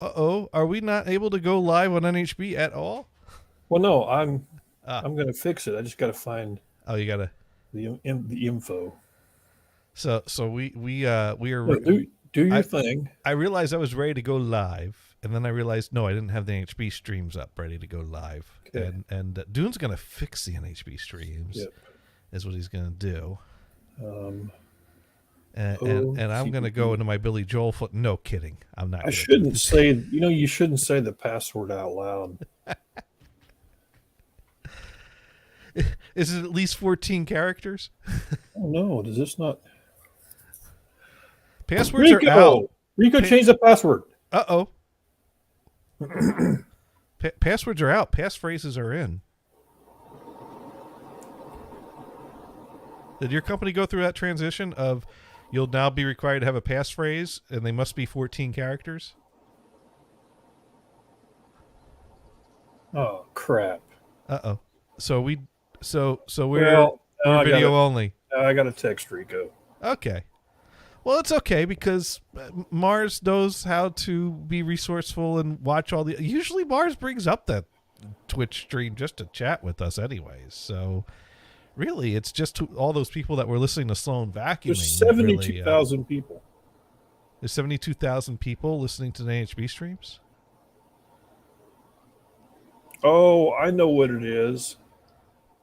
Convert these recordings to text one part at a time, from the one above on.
Uh-oh. Are we not able to go live on NHB at all? Well, no, I'm Ah. I'm gonna fix it. I just got to find Oh, you gotta. the info. So we are. No, do your I thing. I realized I was ready to go live, and then I realized no, I didn't have the NHB streams up ready to go live. Okay. And Dune's gonna fix the NHB streams. Yep. Is what he's gonna do. Um, And I'm gonna go into my Billy Joel foot. No kidding, I'm not. I shouldn't say. You shouldn't say the password out loud. Is it at least 14 characters? Oh no, does this not? Passwords are out. Rico changed the password. Uh-oh. Passwords are out. Passphrases are in. Did your company go through that transition of you'll now be required to have a passphrase and they must be 14 characters? Oh crap. Uh-oh. So we're video only. I got to text Rico. Okay. Well, it's okay because Mars knows how to be resourceful and watch all the. Usually, Mars brings up that Twitch stream just to chat with us, anyways. So, really, it's just all those people that were listening to Sloan vacuuming. There's 72,000 people. There's 72,000 people listening to the NHB streams. Oh, I know what it is.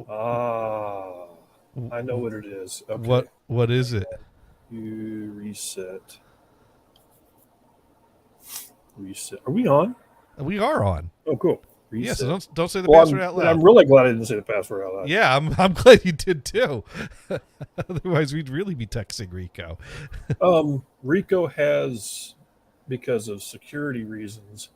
I know what it is. Okay. What is it? You reset. Are we on? We are on. Oh, cool. Reset. Yeah, so don't say the password out loud. I'm really glad I didn't say the password out loud. Yeah, I'm glad you did too. Otherwise, we'd really be texting Rico. Rico has, because of security reasons,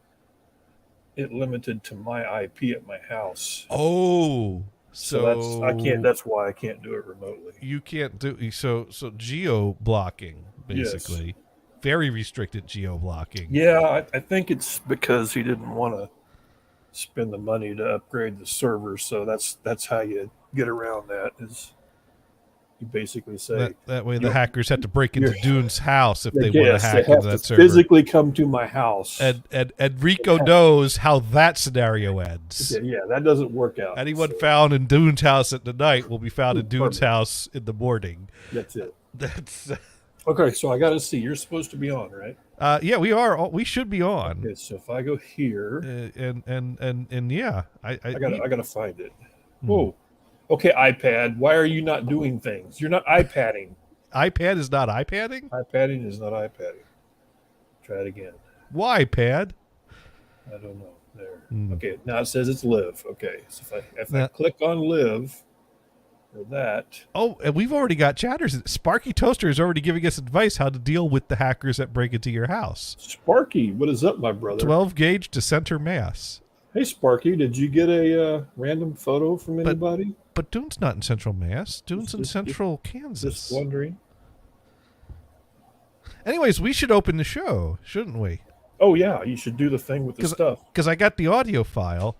it limited to my IP at my house. Oh. So that's why I can't do it remotely. You can't do so geo blocking, basically. Yes. Very restricted geo blocking. Yeah, I think it's because he didn't want to spend the money to upgrade the server, so that's how you get around that, is you basically say that way the hackers have to break into Dune's house if they want to hack into that server. Physically come to my house. And Rico knows how that scenario ends. Yeah, that doesn't work out. Anyone found in Dune's house at the night will be found in Dune's house in the morning. That's it. That's okay, so I got to see. You're supposed to be on, right? Yeah, we are. We should be on. Okay, so if I go here, and yeah, I gotta find it. Whoa. Okay, iPad, why are you not doing things? You're not iPadding. iPad is not iPadding? iPadding is not iPadding. Try it again. Why, Pad? I don't know. There. Okay, now it says it's live. Okay, so if I click on live for that. Oh, and we've already got chatters. Sparky Toaster is already giving us advice how to deal with the hackers that break into your house. Sparky, what is up, my brother? 12 gauge to center mass. Hey, Sparky, did you get a random photo from anybody? But Dune's not in Central Mass. Dune's in Central Kansas. Just wondering. Anyways, we should open the show, shouldn't we? Oh, yeah. You should do the thing with the stuff. Because I got the audio file.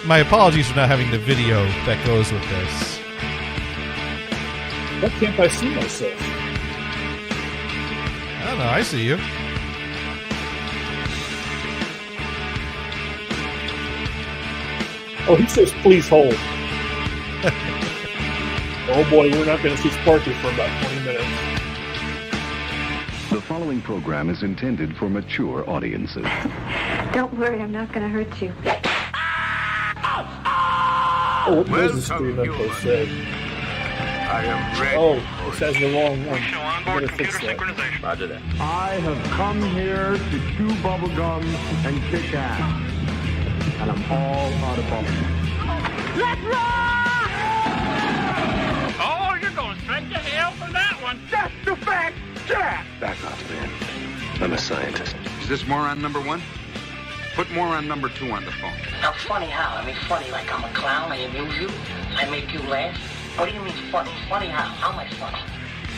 My apologies for not having the video that goes with this. Why can't I see myself? I don't know. I see you. Oh, he says, please hold. Oh, boy, we're not going to see Sparky for about 20 minutes. The following program is intended for mature audiences. Don't worry, I'm not going to hurt you. Oh, what does the screen up there say? I am ready. Oh, it says the wrong one. I better fix that. Roger that. I have come here to chew bubblegum and kick ass. And I'm all out of bubblegum. Let's rock! Oh, you're going straight to hell for that one. That's the fact, Jack. Back off, man. I'm a scientist. Is this moron number one? Put moron number two on the phone. Now, funny how? I mean, funny like I'm a clown, I amuse you, I make you laugh. What do you mean funny? Funny how? How am I funny?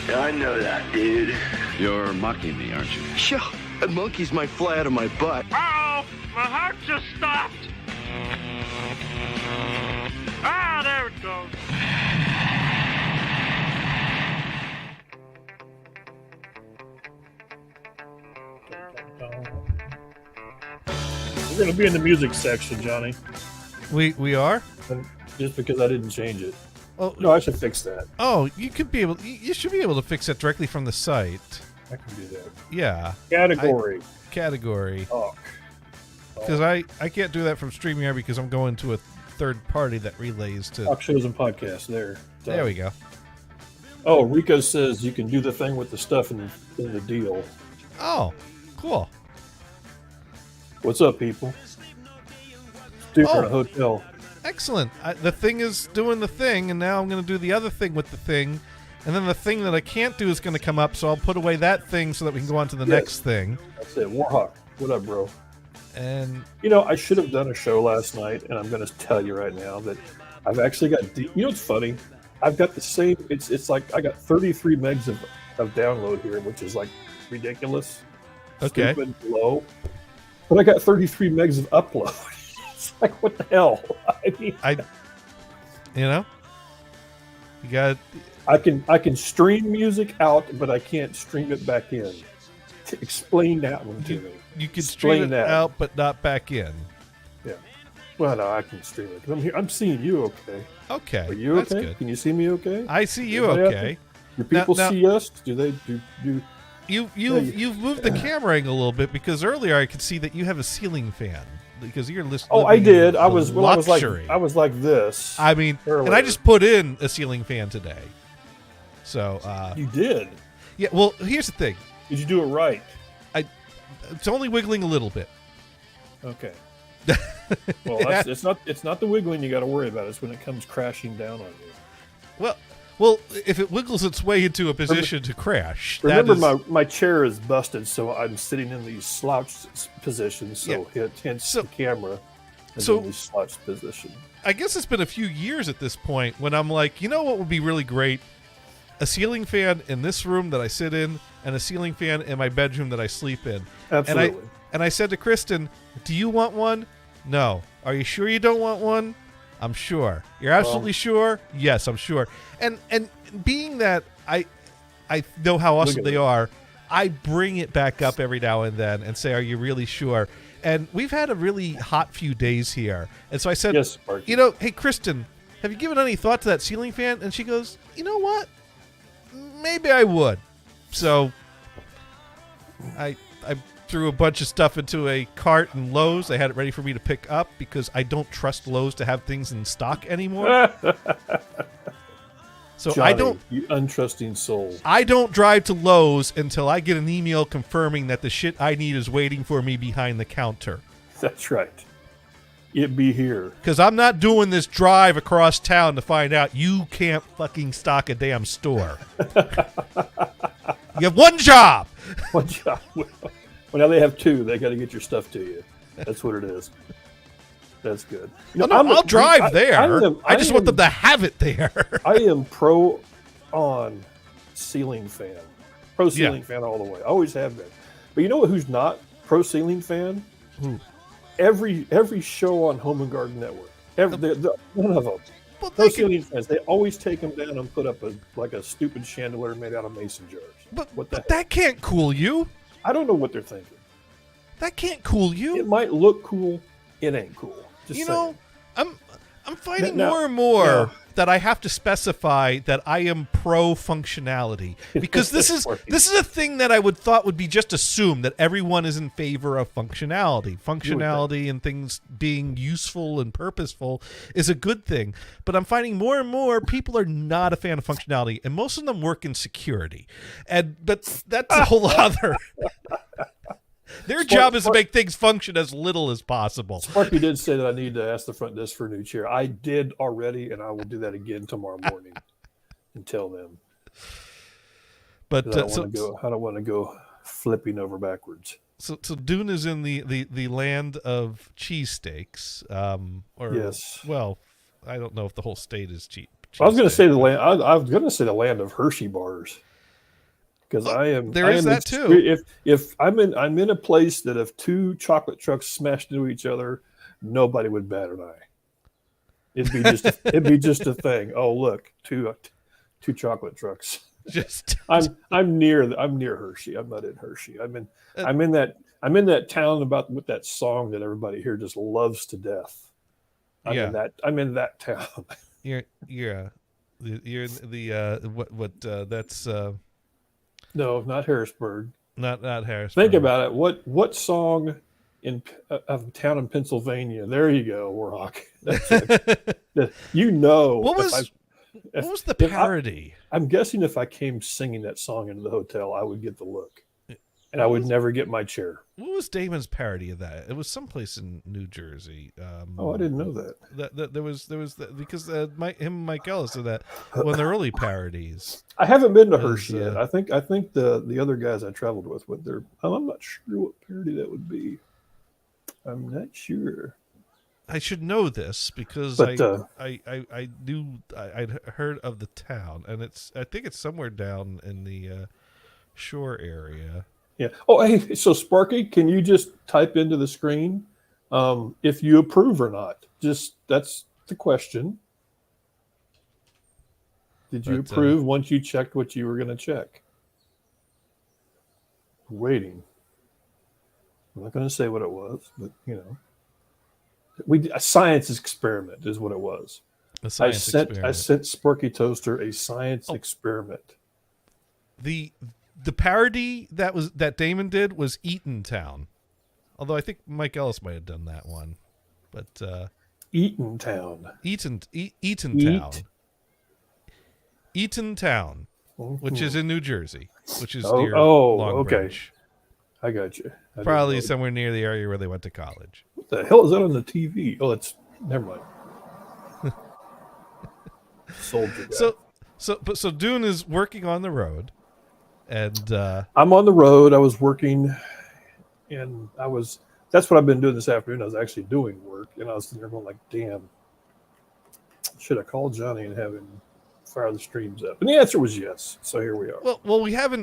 Yeah, I know that, dude. You're mocking me, aren't you? Sure. That monkey's might fly out of my butt. Uh-oh, my heart just stopped. Ah, there it goes. going to be in the music section, Johnny. We are? And just because I didn't change it. Oh, No, I should fix that. Oh, you could be able. You should be able to fix that directly from the site. I can do that. Yeah. Category. Category. Talk. Because I can't do that from StreamYard because I'm going to a third party that relays to. Talk shows and podcasts. There. There we go. Oh, Rico says you can do the thing with the stuff in the deal. Oh, cool. What's up, people? Dude, Oh. in a hotel. Excellent. The thing is doing the thing, and now I'm going to do the other thing with the thing. And then the thing that I can't do is going to come up, so I'll put away that thing so that we can go on to the next thing. That's it. Warhawk. What up, bro? And You know, I should have done a show last night, and I'm going to tell you right now that I've actually got. You know what's funny? I've got the same. It's like I got 33 megs of download here, which is like ridiculous. Okay. Stupid low. But I got 33 megs of upload. It's like, what the hell? I mean, you got. I can stream music out, but I can't stream it back in. Explain that one to me. You can Explain stream it that. out, but not back in. Yeah. Well, no, I can stream it. 'Cause I'm here. I'm seeing you okay. Okay. Are you That's okay? good. Can you see me okay? I see you Everybody out okay. there? Do people Now- see us? Do they do? You've moved the camera angle a little bit because earlier I could see that you have a ceiling fan because you're listening. Oh, I did. I was luxury. I was like this. I mean, and I earlier. just put in a ceiling fan today. So You did. yeah. Well, here's the thing. Did you do it right? It's only wiggling a little bit. Okay. Well, it's not the wiggling you got to worry about. It's when it comes crashing down on you. Well, if it wiggles its way into a position to crash, Remember, that is, my chair is busted, so I'm sitting in these slouched positions. So hence the camera is so- in this slouched position. I guess it's been a few years at this point when I'm like, you know what would be really great? A ceiling fan in this room that I sit in, and a ceiling fan in my bedroom that I sleep in. Absolutely. And I said to Kristen, "Do you want one?" No. Are you sure you don't want one? I'm sure. You're absolutely sure? Yes, I'm sure. And being that I know how awesome they are, I bring it back up every now and then and say, "Are you really sure?" And we've had a really hot few days here. And so I said, Yes, Sparky. "Hey, Kristen, have you given any thought to that ceiling fan?" And she goes, "You know what? Maybe I would." So I threw a bunch of stuff into a cart in Lowe's. They had it ready for me to pick up because I don't trust Lowe's to have things in stock anymore. So Johnny, you untrusting soul. I don't drive to Lowe's until I get an email confirming that the shit I need is waiting for me behind the counter. That's right. It be here. Because I'm not doing this drive across town to find out you can't fucking stock a damn store. You have one job. One job. Well, now they have two. They got to get your stuff to you. That's what it is. That's good. You know, I'll drive there. I just want am- them to have it there. I am pro on ceiling fan. Pro ceiling fan all the way. I always have been. But you know who's not pro ceiling fan? Who? Every show on Home and Garden Network. One of them. Well, Pro ceiling fans. They always take them down and put up a stupid chandelier made out of mason jars. But that can't cool you. I don't know what they're thinking. That can't cool you. It might look cool. It ain't cool. Just You saying. know, I'm finding Now- more and more now- that I have to specify that I am pro functionality because this is a thing that I would thought would be just assumed that everyone is in favor of functionality and things being useful and purposeful is a good thing. But I'm finding more and more people are not a fan of functionality, and most of them work in security, and that's a whole other. Their job is to make things function as little as possible. Sparky did say that I need to ask the front desk for a new chair. I did already, and I will do that again tomorrow morning and tell them. But I don't want to go flipping over backwards. So Dune is in the land of cheesesteaks. Yes. Well, I don't know if the whole state is cheap. I was going to say the land. I was going to say the land of Hershey bars. Because there is that too. If I'm in a place that if two chocolate trucks smashed into each other, nobody would bat an eye. It'd be just a thing. Oh look, two chocolate trucks. Just I'm near Hershey. I'm not in Hershey. I'm in that town with that song that everybody here just loves to death. I'm in that town. You're in the that's No, not Harrisburg. not Harrisburg. Think about it. What song of a town in Pennsylvania? There you go, Warhawk. That's it. What was the parody? I'm guessing if I came singing that song into the hotel, I would get the look, and I would never get my chair. What was Damon's parody of that? It was someplace in New Jersey. I didn't know that. That there was because him and Mike Ellis did that one of the early parodies. I haven't been to Hershey yet. I think the other guys I traveled with went there. I'm not sure what parody that would be. I'm not sure. I should know this because I knew I'd heard of the town, and I think it's somewhere down in the shore area. Yeah. Oh, hey. So Sparky, can you just type into the screen if you approve or not? That's the question. Did you approve once you checked what you were going to check? Waiting. I'm not going to say what it was, but a science experiment is what it was. I sent Sparky Toaster a science experiment. The parody that Damon did was Eatontown, although I think Mike Ellis might have done that one, but Eatontown, Eatontown, which is in New Jersey, which is near Long Bridge. Okay. I got you. Probably somewhere near the area where they went to college. What the hell is that on the TV? Oh, never mind. Soldier guy. So Dune is working on the road, and I'm on the road. I was working, and that's what I've been doing this afternoon. I was actually doing work, and I was sitting there going like, damn, should I call Jonny and have him fire the streams up? And the answer was yes. So here we are. Well,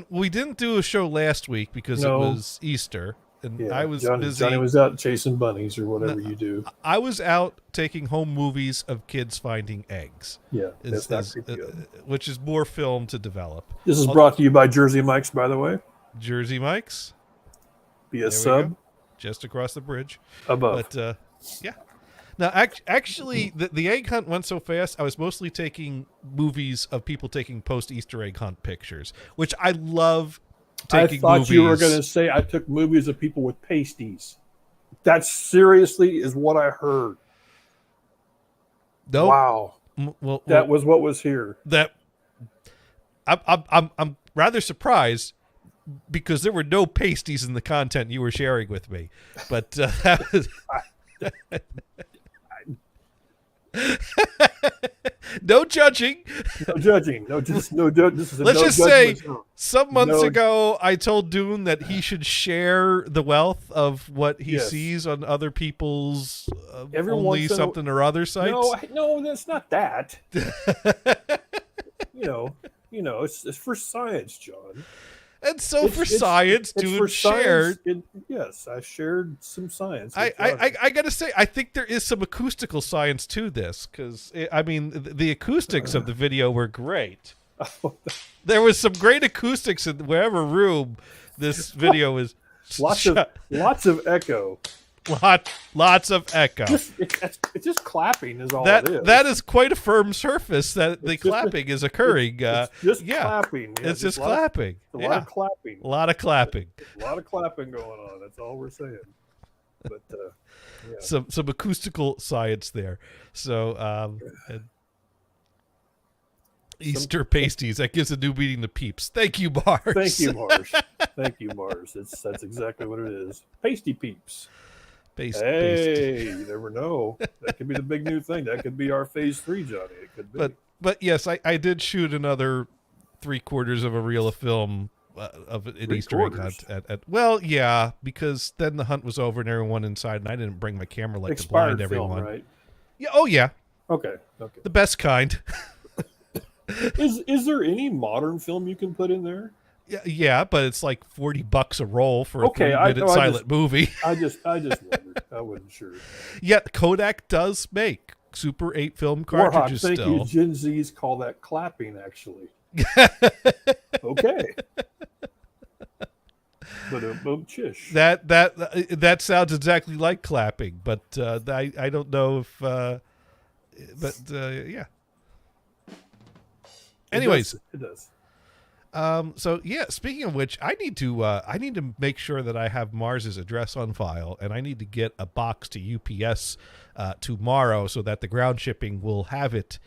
we didn't do a show last week because it was Easter, and I was busy. Jonny was out chasing bunnies or whatever you do. I was out taking home movies of kids finding eggs. Yeah, that's not good. Which is more film to develop. This is brought to you by Jersey Mike's, by the way. Jersey Mike's. Be a sub. Just across the bridge. Above. But, yeah. Now, actually, the egg hunt went so fast, I was mostly taking movies of people taking post-Easter egg hunt pictures, which I love taking movies. I thought you were going to say I took movies of people with pasties. That seriously is what I heard. Nope. Wow. That was what was here. I'm rather surprised because there were no pasties in the content you were sharing with me. But that was... No judging. No judging. This is Let's just say, some months ago, I told Dune that he should share the wealth of what he sees on other people's only something or other sites. No, that's not that. It's for science, John. And so for science, Dune shared. Yes, I shared some science. I got to say, I think there is some acoustical science to this because, the acoustics of the video were great. There was some great acoustics in wherever room this video is. Lots of echo. Lots of echo. It's just clapping is all it is. That is quite a firm surface that the clapping is occurring. It's just clapping. Yeah, it's just clapping. A lot of clapping. A lot of clapping. A lot of clapping going on. That's all we're saying. But some acoustical science there. So Easter pasties, that gives a new meaning to peeps. Thank you, Mars. Thank you, Mars. Thank you, Mars. That's exactly what it is. Pasty peeps. Hey, you never know. That could be the big new thing. That could be our phase 3, Jonny. It could be. But yes, I did shoot another 3/4 of a reel of film of an Easter egg hunt. Because then the hunt was over and everyone inside, and I didn't bring my camera to blind everyone. Film, right? Yeah. Oh yeah. Okay. The best kind. Is there any modern film you can put in there? Yeah, but it's like $40 a roll for a 3-minute silent movie. I just wondered. I wasn't sure. Yeah, Kodak does make Super 8 film cartridges Warhawk, still. Thank you. Gen Zs call that clapping, actually. Okay. But chish. That sounds exactly like clapping, but I don't know if yeah. Anyways, it does. So yeah, speaking of which, I need to make sure that I have Mars's address on file, and I need to get a box to UPS tomorrow so that the ground shipping will have it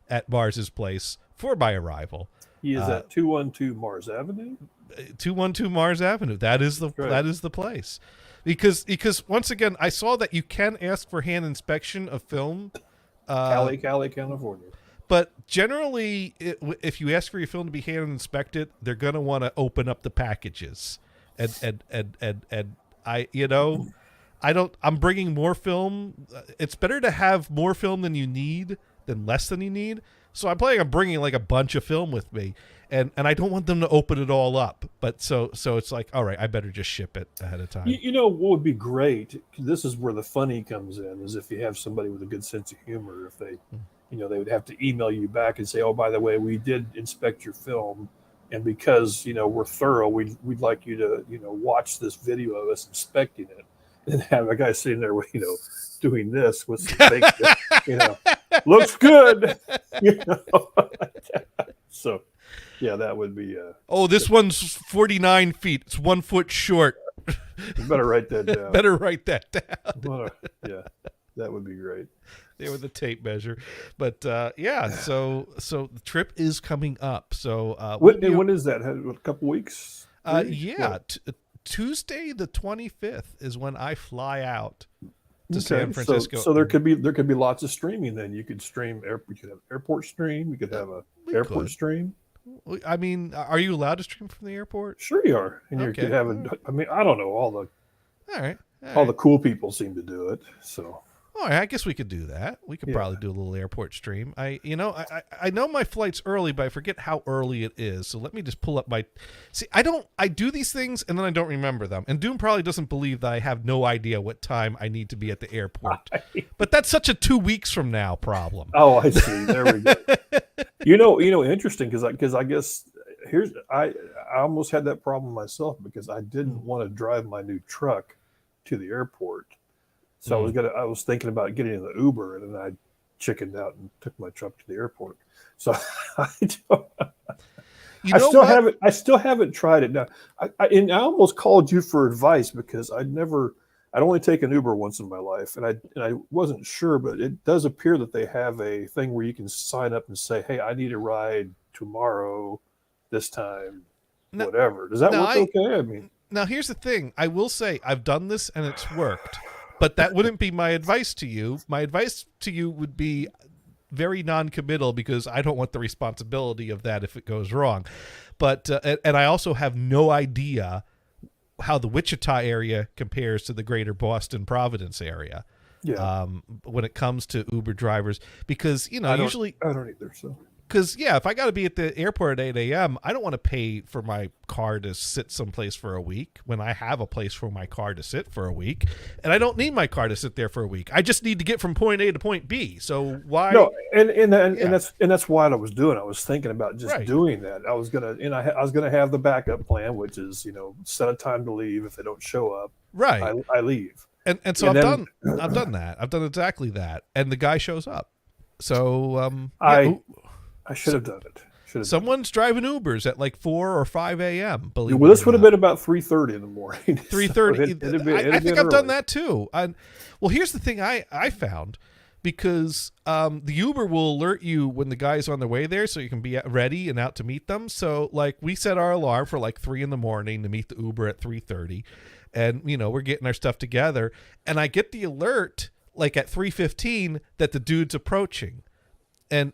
at Mars's place for my arrival. He is at 212 Mars Avenue. 212 Mars Avenue. That is the place. Because once again, I saw that you can ask for hand inspection of film. Cali, California. But generally, if you ask for your film to be hand inspected, they're going to want to open up the packages, and I'm bringing more film. It's better to have more film than you need than less than you need. So I'm planning on bringing like a bunch of film with me, and I don't want them to open it all up. But so it's like, all right, I better just ship it ahead of time. You know what would be great? This is where the funny comes in. Is if you have somebody with a good sense of humor, if they. They would have to email you back and say, "Oh, by the way, we did inspect your film, and because we're thorough, we'd like you to watch this video of us inspecting it." And have a guy sitting there, doing this with some fake, looks good, So, yeah, that would be. This one's 49 feet. It's 1 foot short. You better write that down. Yeah, that would be great. There with the tape measure, but yeah. So the trip is coming up. So when is that? A couple weeks? Yeah, Tuesday the 25th is when I fly out to San Francisco. So there could be lots of streaming. Then you could stream. You could have airport stream. You could have a airport stream. I mean, are you allowed to stream from the airport? Sure, you are. And you could have I mean, I don't know all right. The cool people seem to do it. So. All right, I guess we could do that. We could probably do a little airport stream. I know my flight's early, but I forget how early it is. So let me just pull up my. See, I do these things and then I don't remember them. And Dune probably doesn't believe that I have no idea what time I need to be at the airport. But that's such a 2 weeks from now problem. Oh, I see. There we go. Interesting because I guess I almost had that problem myself because I didn't want to drive my new truck to the airport. So I was thinking about getting in the Uber, and then I chickened out and took my truck to the airport. So I still haven't tried it. Now I almost called you for advice because I'd only taken Uber once in my life, and I wasn't sure, but it does appear that they have a thing where you can sign up and say, "Hey, I need a ride tomorrow, this time, whatever." Does that work okay? I mean, now here's the thing. I will say I've done this and it's worked. But that wouldn't be my advice to you. My advice to you would be very non-committal because I don't want the responsibility of that if it goes wrong. But and I also have no idea how the Wichita area compares to the greater Boston Providence area. Yeah. When it comes to Uber drivers, because usually I don't either. So. Because, if I got to be at the airport at 8 a.m., I don't want to pay for my car to sit someplace for a week when I have a place for my car to sit for a week. And I don't need my car to sit there for a week. I just need to get from point A to point B. So why? No, and that's what I was doing. I was thinking about just doing that. I was gonna have the backup plan, which is set a time to leave. If they don't show up, I leave. And so I've done that. I've done exactly that. And the guy shows up. So I should have done it. Someone's driving Ubers at like 4 or 5 a.m. Well, this would have been about 3:30 in the morning. 3:30. I think I've done that too. Well, here's the thing I found, because the Uber will alert you when the guy's on their way there, so you can be ready and out to meet them. So like we set our alarm for like 3 in the morning to meet the Uber at 3:30, and we're getting our stuff together, and I get the alert like at 3:15 that the dude's approaching. And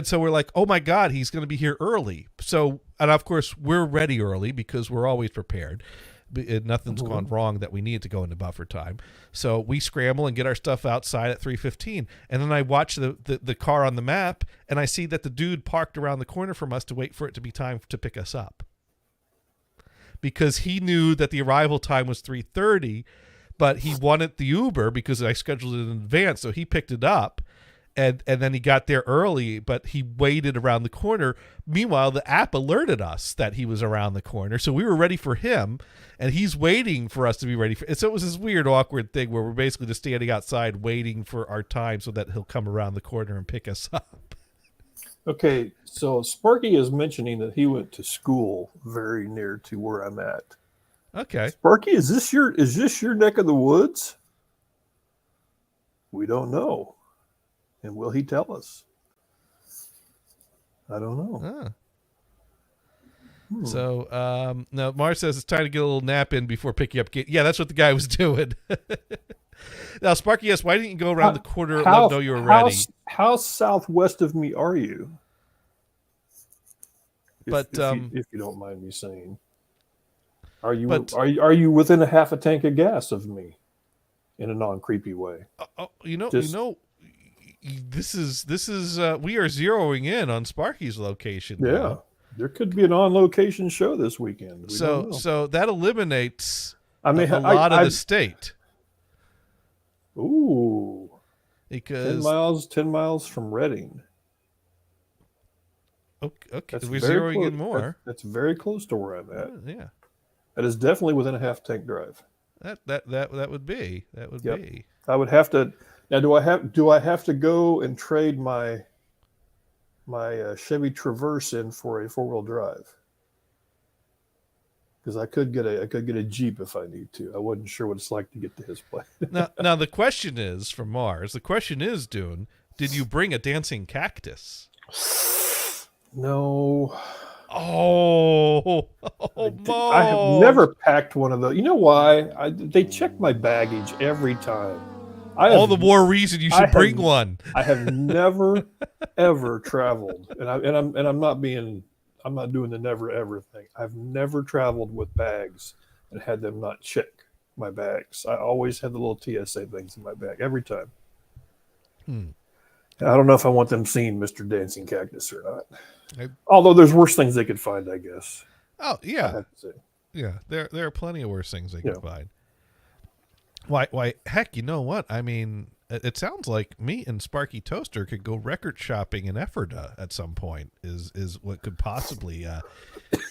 so we're like, oh my God, he's going to be here early. So, and of course we're ready early because we're always prepared. Nothing's gone wrong that we need to go into buffer time. So we scramble and get our stuff outside at 3:15. And then I watch the car on the map and I see that the dude parked around the corner from us to wait for it to be time to pick us up. Because he knew that the arrival time was 3:30, but he wanted the Uber because I scheduled it in advance. So he picked it up. And then he got there early, but he waited around the corner. Meanwhile, the app alerted us that he was around the corner, so we were ready for him, and he's waiting for us to be ready for. And so it was this weird, awkward thing where we're basically just standing outside waiting for our time so that he'll come around the corner and pick us up. Okay, so Sparky is mentioning that he went to school very near to where I'm at. Okay, Sparky, is this your neck of the woods? We don't know. And will he tell us? I don't know. So, now Mars says it's time to get a little nap in before picking up. Yeah, that's what the guy was doing. Now, Sparky asks, why didn't you go around the corner and let him know you were ready? How southwest of me are you? But if you don't mind me saying, are you within a half a tank of gas of me, in a non-creepy way? This is we are zeroing in on Sparky's location. Yeah, now. There could be an on-location show this weekend. So that eliminates a lot of the state. Ooh, because 10 miles from Reading. Okay, we're zeroing in more. That's very close to where I'm at. Yeah, that is definitely within a half tank drive. That would be. I would have to. Now, do I have to go and trade my Chevy Traverse in for a 4-wheel drive? Because I could get a Jeep if I need to. I wasn't sure what it's like to get to his place. now the question is from Mars. The question is, Dune, did you bring a dancing cactus? No. Oh, I have never packed one of those. You know why? They check my baggage every time. All the more reason you should bring one. I have never ever traveled, and I'm not doing the never ever thing. I've never traveled with bags and had them not check my bags. I always had the little TSA things in my bag every time. I don't know if I want them seeing Mr. Dancing Cactus or not. Although there's worse things they could find, I guess. Oh yeah, I have to say. Yeah. There are plenty of worse things they could find. Why? Heck, you know what? I mean, it sounds like me and Sparky Toaster could go record shopping in Ephrata at some point. Is what could possibly,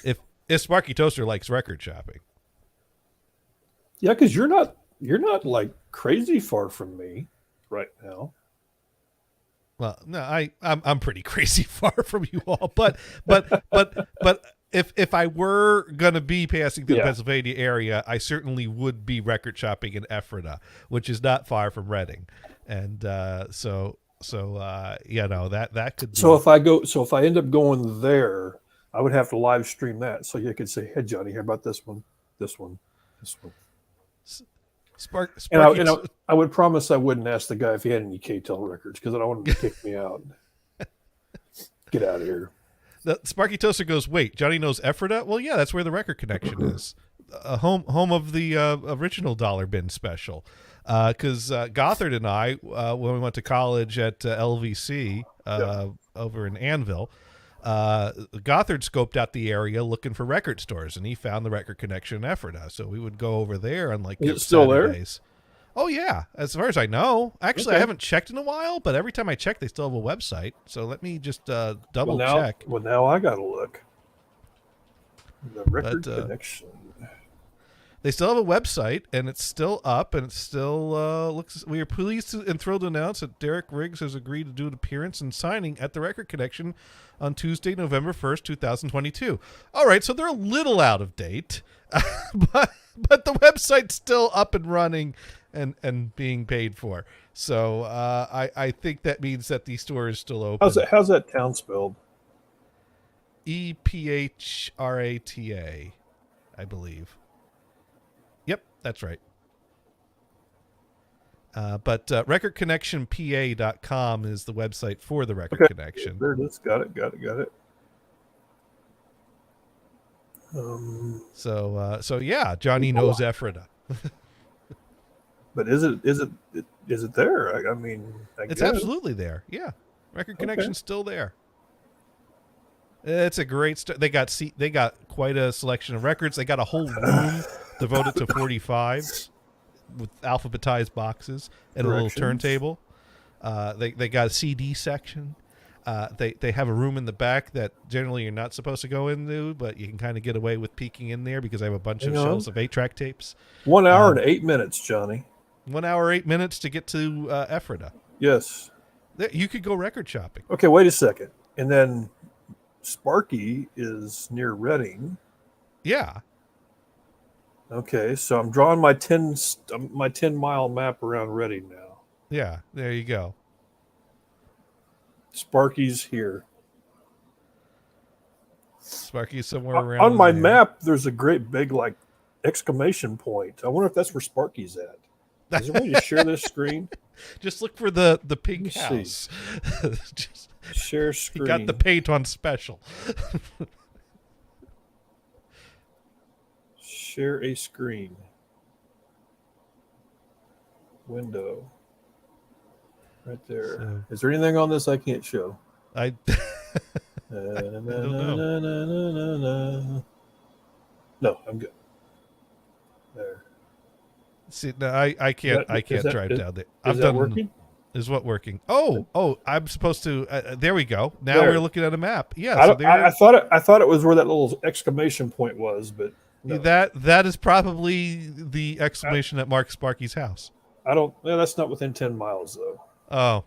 if Sparky Toaster likes record shopping. Yeah, because you're not like crazy far from me right now. Well, no, I'm pretty crazy far from you all, but if I were gonna be passing through the Pennsylvania area, I certainly would be record shopping in Ephrata, which is not far from Reading, and so that could be. So if I end up going there, I would have to live stream that, so you could say, "Hey, Johnny, how about this one, this one, this one." And I would promise I wouldn't ask the guy if he had any K-Tel records because I don't want him to kick me out. Get out of here. The Sparky Toaster goes, wait, Johnny knows Ephrata? Well, yeah, that's where the record connection is. Home of the original Dollar Bin special. Because Gothard and I, when we went to college at LVC over in Annville, Gothard scoped out the area looking for record stores, and he found the record connection in Ephrata. So we would go over there on Is it still Saturdays. Oh yeah, as far as I know. Actually, I haven't checked in a while, but every time I check, they still have a website. So let me just double check. Well, now I gotta look. The record connection. They still have a website, and it's still up, and it still looks. We are pleased and thrilled to announce that Derek Riggs has agreed to do an appearance and signing at the Record Connection on Tuesday, November 1st, 2022. All right, so they're a little out of date, but the website's still up and running and being paid for. So I think that means that the store is still open. How's that town spelled? Ephrata, I believe. Yep, that's right. But recordconnectionpa.com is the website for the Record Connection. There it is. Got it. So yeah, Johnny knows Ephrata. But is it there? I mean, it's absolutely there. Yeah, Record Connection's still there. It's a great They got quite a selection of records. They got a whole room devoted to 45s with alphabetized boxes and a little turntable. They got a CD section. They have a room in the back that generally you're not supposed to go into, but you can kind of get away with peeking in there because I have a bunch of shelves of 8-track tapes. 1 hour and 8 minutes, Johnny. 1 hour, 8 minutes to get to Ephrata. Yes. You could go record shopping. Okay, wait a second. And then Sparky is near Reading. Yeah. Okay, so I'm drawing my 10-mile map around Reading now. Yeah, there you go. Sparky's here. Sparky's somewhere around on my there. map. There's a great big exclamation point. I wonder if that's where Sparky's at. Is there a way to share this screen? Just look for the pink house. Just share screen. He got the paint on special. Share a screen. Window. Right there. So, is there anything on this I can't show? I don't know. No, I'm good. There. See, no, I can't drive down there. Is that working? Is what working? Oh! I'm supposed to. There we go. Now there. we're looking at a map. Yeah. I thought it was where that little exclamation point was, but no. that is probably the exclamation that marks Sparky's house. That's not within 10 miles though. Oh,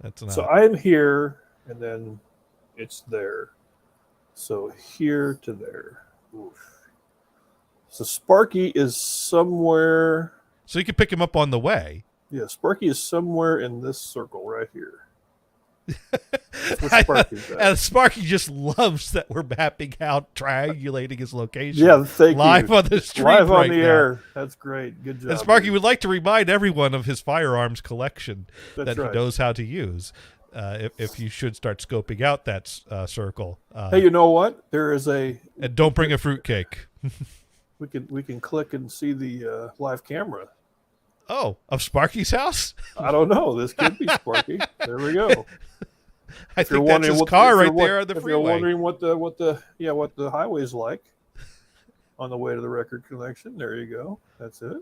that's not. So I am here, and then it's there. So here to there. Oof. So Sparky is somewhere. So you can pick him up on the way. Yeah, Sparky is somewhere in this circle right here. That's where Sparky's at. And Sparky just loves that we're mapping out, triangulating his location. Yeah, thank you. Live on the stream, live on right the now. air. That's great. Good job. And Sparky would like to remind everyone of his firearms collection That's that right. he knows how to use. If you should start scoping out that circle. Hey, you know what? There is a. And don't bring a fruitcake. We can click and see the live camera. Oh, of Sparky's house? I don't know. This could be Sparky. There we go. I think that's his car right there on the if freeway. you're wondering what the highway's like on the way to the record collection, there you go. That's it.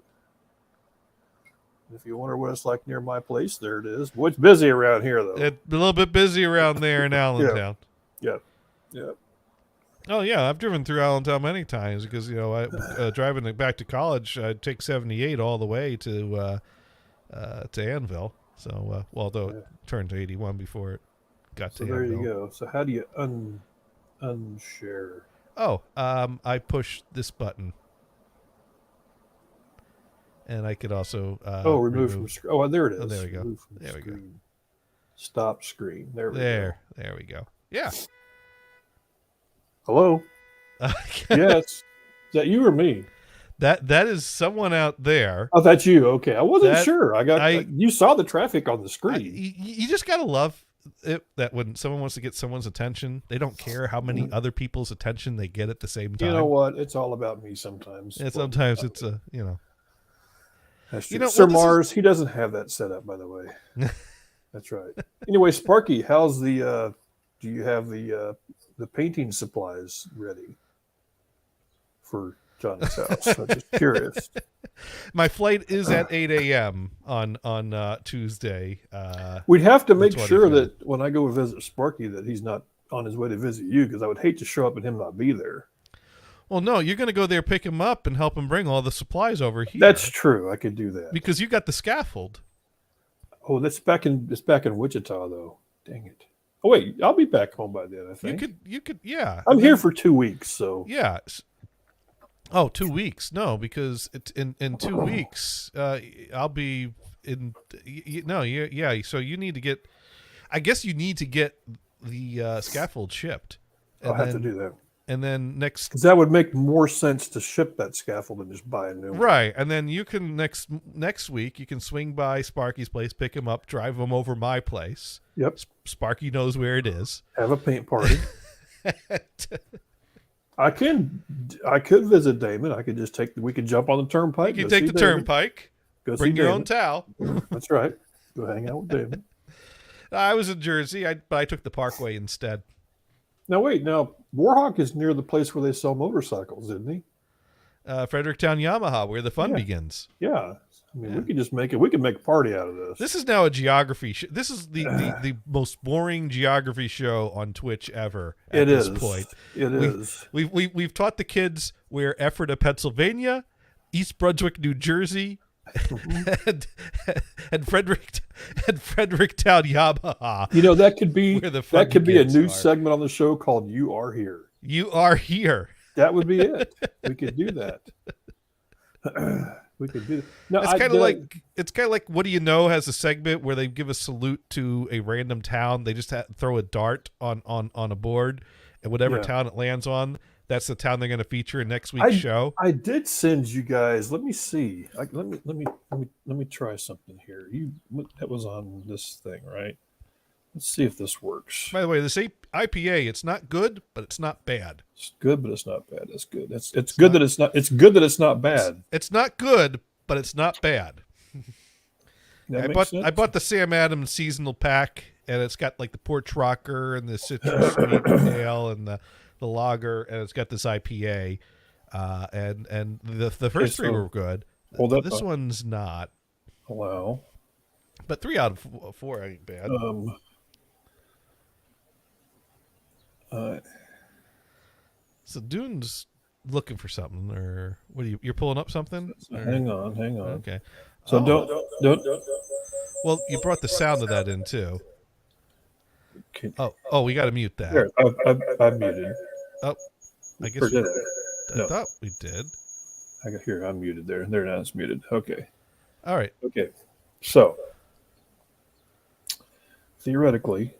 If you wonder what it's like near my place, there it is. Well, it's busy around here though. It's a little bit busy around there in Allentown. Yeah. Oh yeah, I've driven through Allentown many times because I driving back to college, I'd take 78 all the way to Annville. So although it turned to 81 before it got to there Annville. you go. So how do you unshare? Oh, I push this button, and I could also remove from screen. Oh, there it is. Oh, there we go. There we go. Stop screen. There we go. There we go. Yeah. Hello. Yes. Is that you or me? That is someone out there. Oh, that's you. Okay, I wasn't sure. You saw the traffic on the screen. You just gotta love it that when someone wants to get someone's attention, they don't care how many other people's attention they get at the same time. You know what? It's all about me sometimes. And sometimes it's That's true. Sir Mars, he doesn't have that set up, by the way. That's right. Anyway, Sparky, how's the? Do you have the painting supplies ready for Johnny's house? I'm just curious. My flight is at 8 a.m. on Tuesday. We'd have to make sure that when I go visit Sparky that he's not on his way to visit you, because I would hate to show up and him not be there. Well, no, you're going to go there, pick him up, and help him bring all the supplies over here. That's true. I could do that because you got the scaffold. Oh, it's back in Wichita though. Dang it. Oh wait, I'll be back home by then. I think you could. Yeah, I'm here for 2 weeks, so yeah. Oh, 2 weeks? No, because it's in 2 weeks. I'll be in. Yeah. So you need to get. I guess you need to get the scaffold shipped. I'll have to do that. And then next, because that would make more sense to ship that scaffold than just buy a new one. Right, and then you can next week you can swing by Sparky's place, pick him up, drive him over my place. Yep, Sparky knows where it is. Have a paint party. I could visit Damon. I could just we could jump on the turnpike. You can take the turnpike. Go bring see your Damon. own towel. That's right. Go hang out with Damon. I was in Jersey, but I took the Parkway instead. Now wait, Warhawk is near the place where they sell motorcycles, isn't he? Fredericktown Yamaha, where the fun begins. Yeah. I mean, we could just make it. We could make a party out of this. This is now a geography show. This is the most boring geography show on Twitch ever. At this point, We've taught the kids where Ephrata, Pennsylvania, East Brunswick, New Jersey, and Fredericktown, Yamaha. You know, that could be a new are. segment on the show called "You Are Here." You are here. That would be it. We could do that. We could do that. No, It's kind of like What Do You Know has a segment where they give a salute to a random town. They just throw a dart on a board, and whatever town it lands on, that's the town they're going to feature in next week's show. I did send you guys. Let me see. Let me try something here. That was on this thing, right? Let's see if this works. By the way, this IPA, it's not good, but it's not bad. It's good, but it's not bad. It's good. It's good that it's not. It's good that it's not bad. It's not good, but it's not bad. I bought the Sam Adams seasonal pack, and it's got like the porch rocker and the citrus sweet ale and the lager, and it's got this IPA. And the first three were good. This one's not. Wow. But 3 out of 4 ain't bad. So Dune's looking for something, or what are you're pulling up something? Hang on. Okay. So don't. Well, you brought the sound of that in too. Oh, we got to mute that. Here, I'm muted. Oh, I guess I thought we did. I'm muted there. There, now it's muted. Okay. All right. Okay. So theoretically,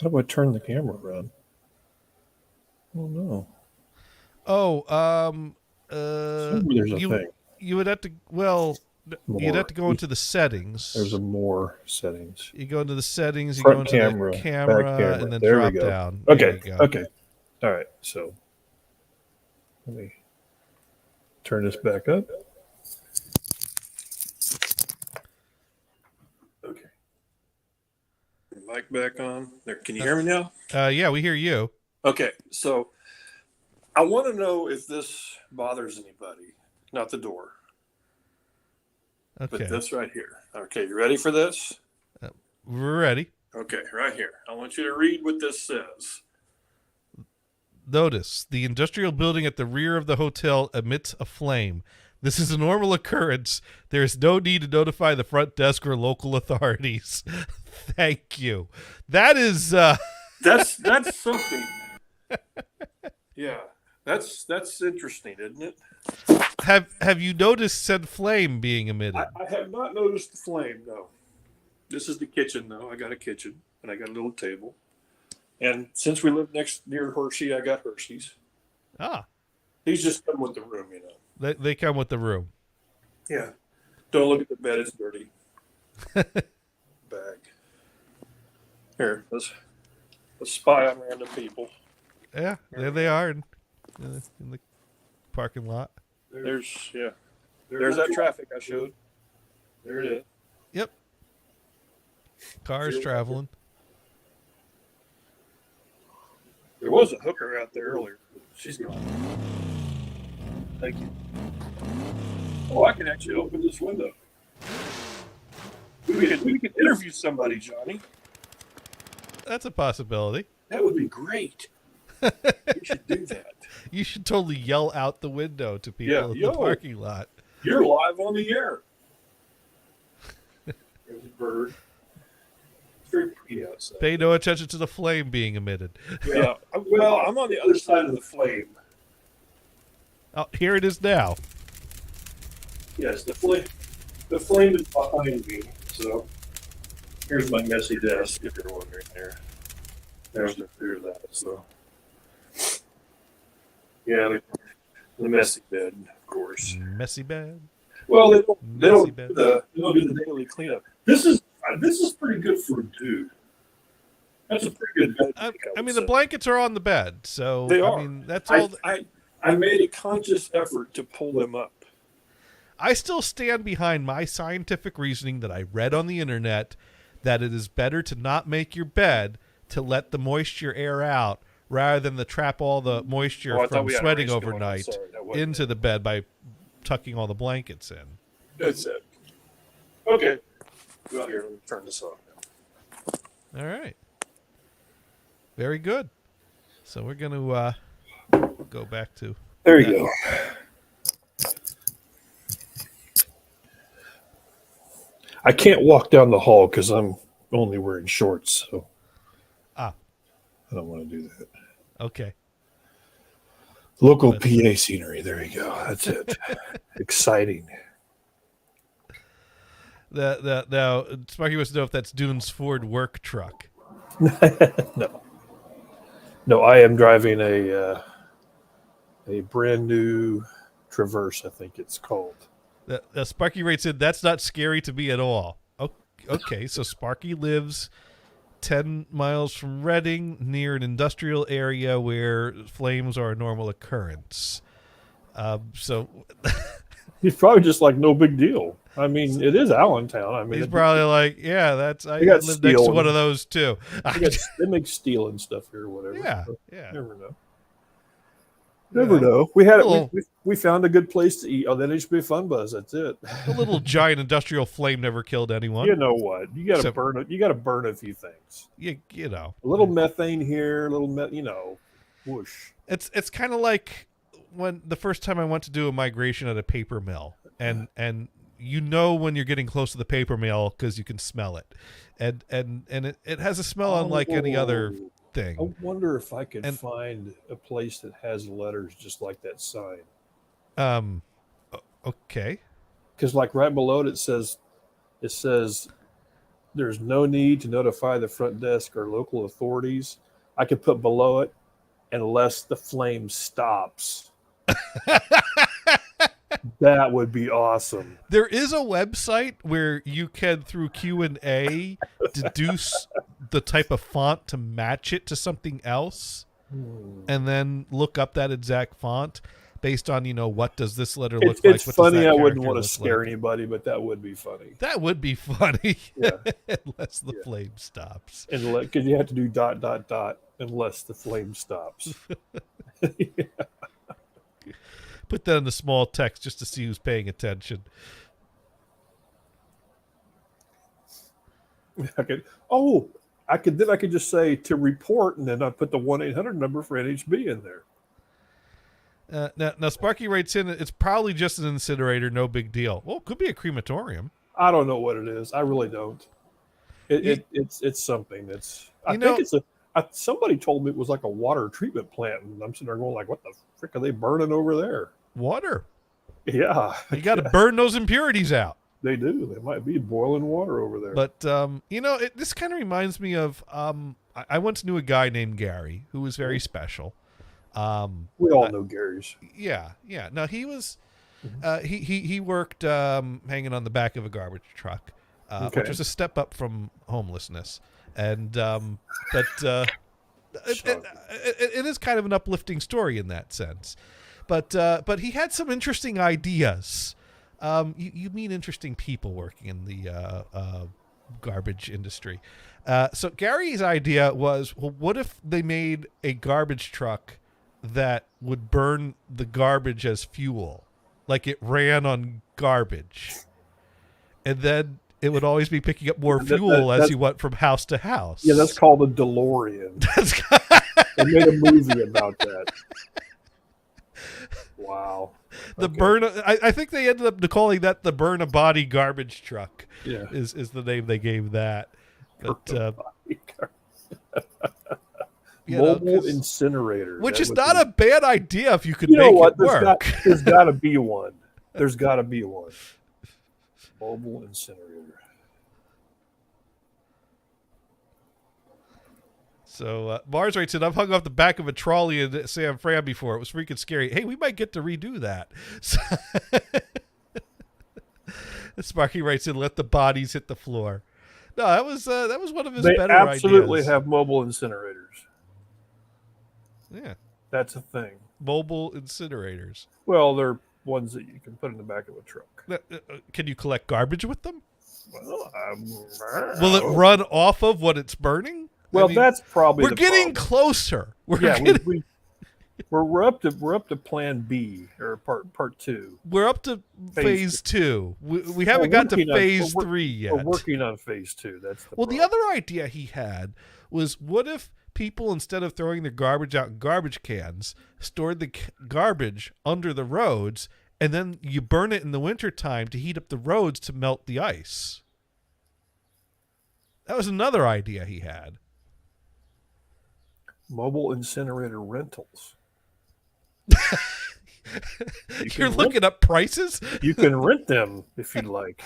how do I turn the camera around? Oh no. There's a thing. You would have to. You'd have to go into the settings. There's a more settings. You go into the settings. You Front go into camera, the camera, back camera. and then there drop we go. down. Okay. All right. So let me turn this back up. Okay. Mic back on. There. Can you hear me now? Yeah, we hear you. Okay. So I want to know if this bothers anybody. Not the door. Okay. But this right here. Okay, you ready for this? We're ready. Okay, right here. I want you to read what this says. Notice, the industrial building at the rear of the hotel emits a flame. This is a normal occurrence. There is no need to notify the front desk or local authorities. Thank you. That is... That's something. Yeah, that's interesting, isn't it? Have you noticed said flame being emitted? I have not noticed the flame, no. This is the kitchen, though. I got a kitchen, and I got a little table. And since we live near Hershey, I got Hershey's. Ah. These just come with the room, you know. They come with the room. Yeah. Don't look at the bed. It's dirty. Bag. Here, let's spy on random people. Yeah, there they are in the parking lot. There's that traffic I showed. There it is. Yep. Cars traveling. There was a hooker out there earlier. She's gone. Thank you. Oh, I can actually open this window. We can interview somebody, Johnny. That's a possibility. That would be great. We should do that. You should totally yell out the window to people in the parking lot. You're live on the air. There's a bird. It's very pretty outside. Pay no attention to the flame being emitted. Yeah. Well, I'm on the other side of the flame. Oh, here it is now. Yes, the flame is behind me. So here's my messy desk, if you're wondering there. There's that. So yeah, the messy bed, of course. Messy bed. Well, they don't do the daily cleanup. This is pretty good for a dude. That's a pretty good bed. I mean, the blankets are on the bed, so they are. I mean, that's all. I made a conscious effort to pull them up. I still stand behind my scientific reasoning that I read on the internet that it is better to not make your bed to let the moisture air out rather than to trap all the moisture from sweating overnight into the bed by tucking all the blankets in. That's it. Okay. Well, here, let me turn this off now. All right. Very good. So we're going to go back to... There you go. I can't walk down the hall because I'm only wearing shorts, so I don't want to do that. Okay. Local PA scenery. There you go. That's it. Exciting. Now, Sparky wants to know if that's Dune's Ford work truck. No, I am driving a brand new Traverse, I think it's called. Sparky writes in, that's not scary to me at all. Okay, so Sparky lives 10 miles from Reading, near an industrial area where flames are a normal occurrence. So he's probably just like, no big deal. I mean, it is Allentown. I mean, he's probably like, yeah, I got live next to steel. one of those too. They make steel and stuff here or whatever. Yeah, so yeah. Never know. Never know. We had we found a good place to eat. Oh, that HB Fun Buzz. That's it. A little giant industrial flame never killed anyone. You know what? You got to burn it. You got to burn a few things. You know, a little methane here, a little whoosh. It's kind of like when the first time I went to do a migration at a paper mill, and you know when you're getting close to the paper mill because you can smell it, and it has a smell unlike any other thing. I wonder if I could find a place that has letters just like that sign. Okay. Because like right below it says there's no need to notify the front desk or local authorities. I could put below it, unless the flame stops. That would be awesome. There is a website where you can, through Q&A, deduce the type of font to match it to something else, and then look up that exact font based on, what does this letter look like? It's funny. I wouldn't want to scare anybody, but that would be funny. That would be funny. Yeah. Unless the flame stops. Because you have to do ... unless the flame stops. Yeah. Put that in the small text just to see who's paying attention. I could just say to report, and then I put the 1-800 number for NHB in there. Now Sparky writes in, it's probably just an incinerator, no big deal. Well, it could be a crematorium. I don't know what it is. I really don't. It's something that's. I think it's somebody told me it was like a water treatment plant, and I'm sitting there going like, what the frick are they burning over there? Water. Yeah. You got to burn those impurities out. They do. They might be boiling water over there. But, this kind of reminds me of, I once knew a guy named Gary who was very special. We all know Gary's. Yeah. Now, he was, he worked hanging on the back of a garbage truck, which was a step up from homelessness. And it is kind of an uplifting story in that sense. But he had some interesting ideas. You mean interesting people working in the garbage industry. So Gary's idea was, well, what if they made a garbage truck that would burn the garbage as fuel? Like it ran on garbage. And then it would always be picking up more fuel as you went from house to house. Yeah, that's called a DeLorean. They made a movie about that. Wow. The burn. I think they ended up calling that the burn a body garbage truck. Yeah, is the name they gave that. But mobile incinerator, which is not a bad idea if you could make it work. There's got to be one. There's got to be one. Mobile incinerator. So Mars writes in, I've hung off the back of a trolley in San Fran before. It was freaking scary. Hey, we might get to redo that. So Sparky writes in, let the bodies hit the floor. No, that was one of his better ideas. They absolutely have mobile incinerators. Yeah. That's a thing. Mobile incinerators. Well, they're ones that you can put in the back of a truck. Can you collect garbage with them? Well, will it run off of what it's burning? Well, that's probably we're getting closer. we're up to Plan B or part 2. We're up to phase 2. We haven't got to phase 3 yet. We're working on phase 2. That's the well. problem. The other idea he had was, what if people, instead of throwing their garbage out in garbage cans, stored the garbage under the roads, and then you burn it in the wintertime to heat up the roads to melt the ice. That was another idea he had. Mobile incinerator rentals. You're looking up prices? You can rent them if you like.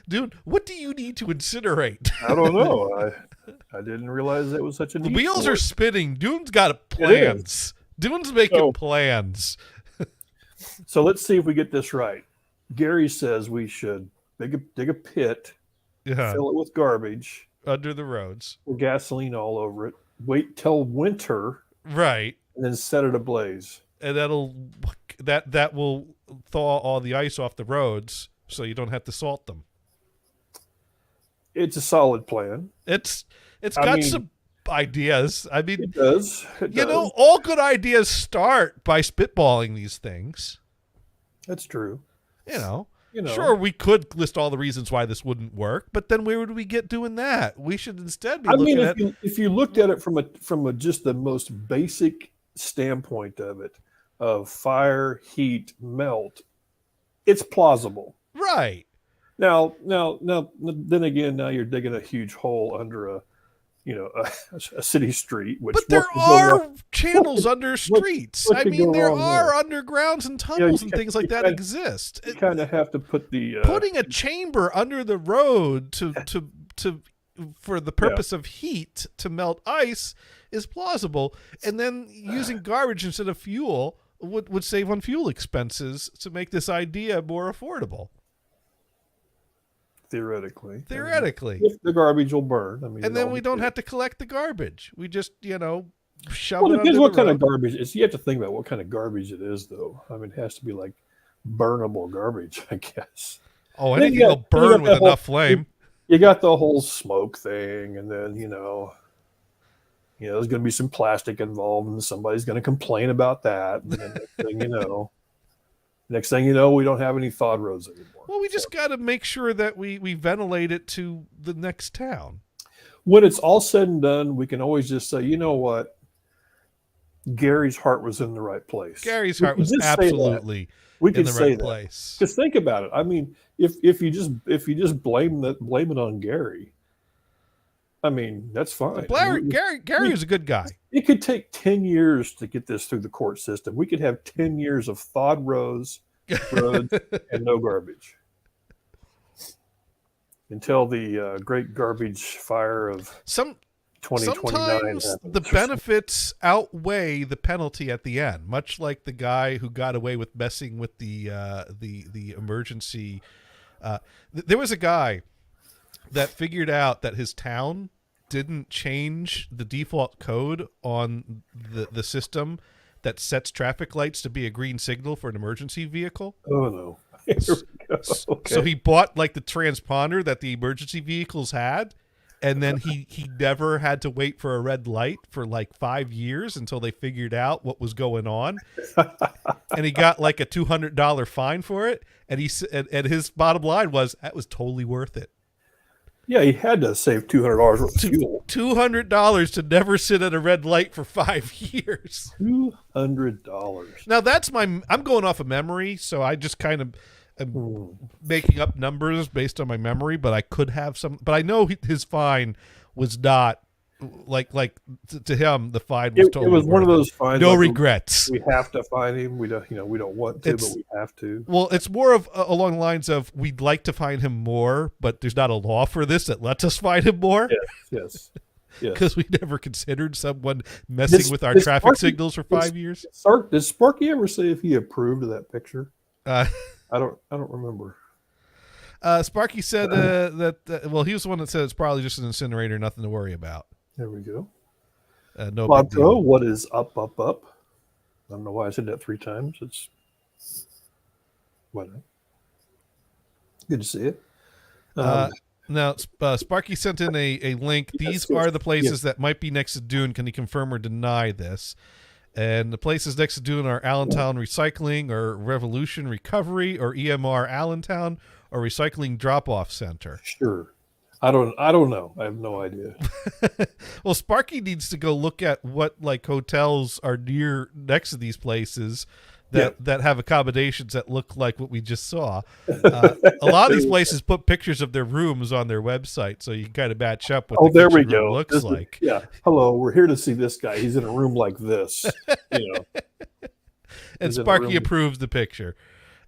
Dude, what do you need to incinerate? I don't know. I didn't realize that was such a The need wheels for are it. spinning. Dune's got plans. Dune's making plans. So let's see if we get this right. Gary says we should dig a pit, fill it with garbage, under the roads, with gasoline all over it, wait till winter, right, and then set it ablaze. And that will thaw all the ice off the roads, so you don't have to salt them. It's a solid plan. It's got some ideas. I mean, it does. You know, all good ideas start by spitballing these things. That's true. You know, sure, we could list all the reasons why this wouldn't work, but then where would we get doing that? We should instead be looking at. If you looked at it from just the most basic standpoint of fire, heat, melt, it's plausible. Right. Now, then again, now you're digging a huge hole under a city street. But there are channels under streets. I mean, there are undergrounds and tunnels and things like that exist. You kind of have to put the putting a chamber under the road to for the purpose of heat to melt ice is plausible, and then using garbage instead of fuel would save on fuel expenses to make this idea more affordable. Theoretically, if the garbage will burn, and then we don't have to collect the garbage. We just shove well, it. It depends under what the kind road. of garbage it is. You have to think about what kind of garbage it is, though. I mean, it has to be like burnable garbage, I guess. Oh, anything will burn with enough flame. You got the whole smoke thing, and then there's going to be some plastic involved, and somebody's going to complain about that. And then next thing you know, we don't have any thawed roads anymore. Well, we just got to make sure that we ventilate it to the next town. When it's all said and done, we can always just say, you know what? Gary's heart was in the right place. Gary's heart was absolutely in the right place. Just think about it. I mean, if you just blame it on Gary, I mean, that's fine. Gary is a good guy. It could take 10 years to get this through the court system. We could have 10 years of thawed roads and no garbage. Until the great garbage fire of 2029 sometimes happens. the benefits outweigh the penalty at the end, much like the guy who got away with messing with the emergency. There was a guy that figured out that his town didn't change the default code on the system that sets traffic lights to be a green signal for an emergency vehicle. Oh no. Okay. So he bought like the transponder that the emergency vehicles had, and then he never had to wait for a red light for like 5 years until they figured out what was going on. And he got like a $200 fine for it, and his bottom line was that was totally worth it. Yeah, he had to save $200 worth of fuel. $200 to never sit at a red light for 5 years. $200. Now I'm going off of memory, so I just kind of am making up numbers based on my memory, but I could have some. But I know his fine was not like to him. The fine was totally. It was one of those fines. No like regrets. We have to fine him. We don't want to, but we have to. Well, it's more of along the lines of we'd like to fine him more, but there's not a law for this that lets us fine him more. Yes. Because we never considered someone messing with our traffic signals for 5 years. Did Sparky ever say if he approved of that picture? I don't remember. Sparky said that well, he was the one that said it's probably just an incinerator, nothing to worry about. There we go. No big Quattro, deal. what is up? I don't know why I said that 3 times. It's why not? Good to see it. Now, Sparky sent in a link. These are the places that might be next to Dune. Can he confirm or deny this? And the places next to Dune are Allentown Recycling or Revolution Recovery or EMR Allentown or Recycling Drop-Off Center. Sure. I don't know. I have no idea. Well, Sparky needs to go look at what like hotels are next to these places that have accommodations that look like what we just saw. A lot of these places put pictures of their rooms on their website, so you can kind of match up what there we room go. looks like. Hello, we're here to see this guy. He's in a room like this. And Sparky approves the picture.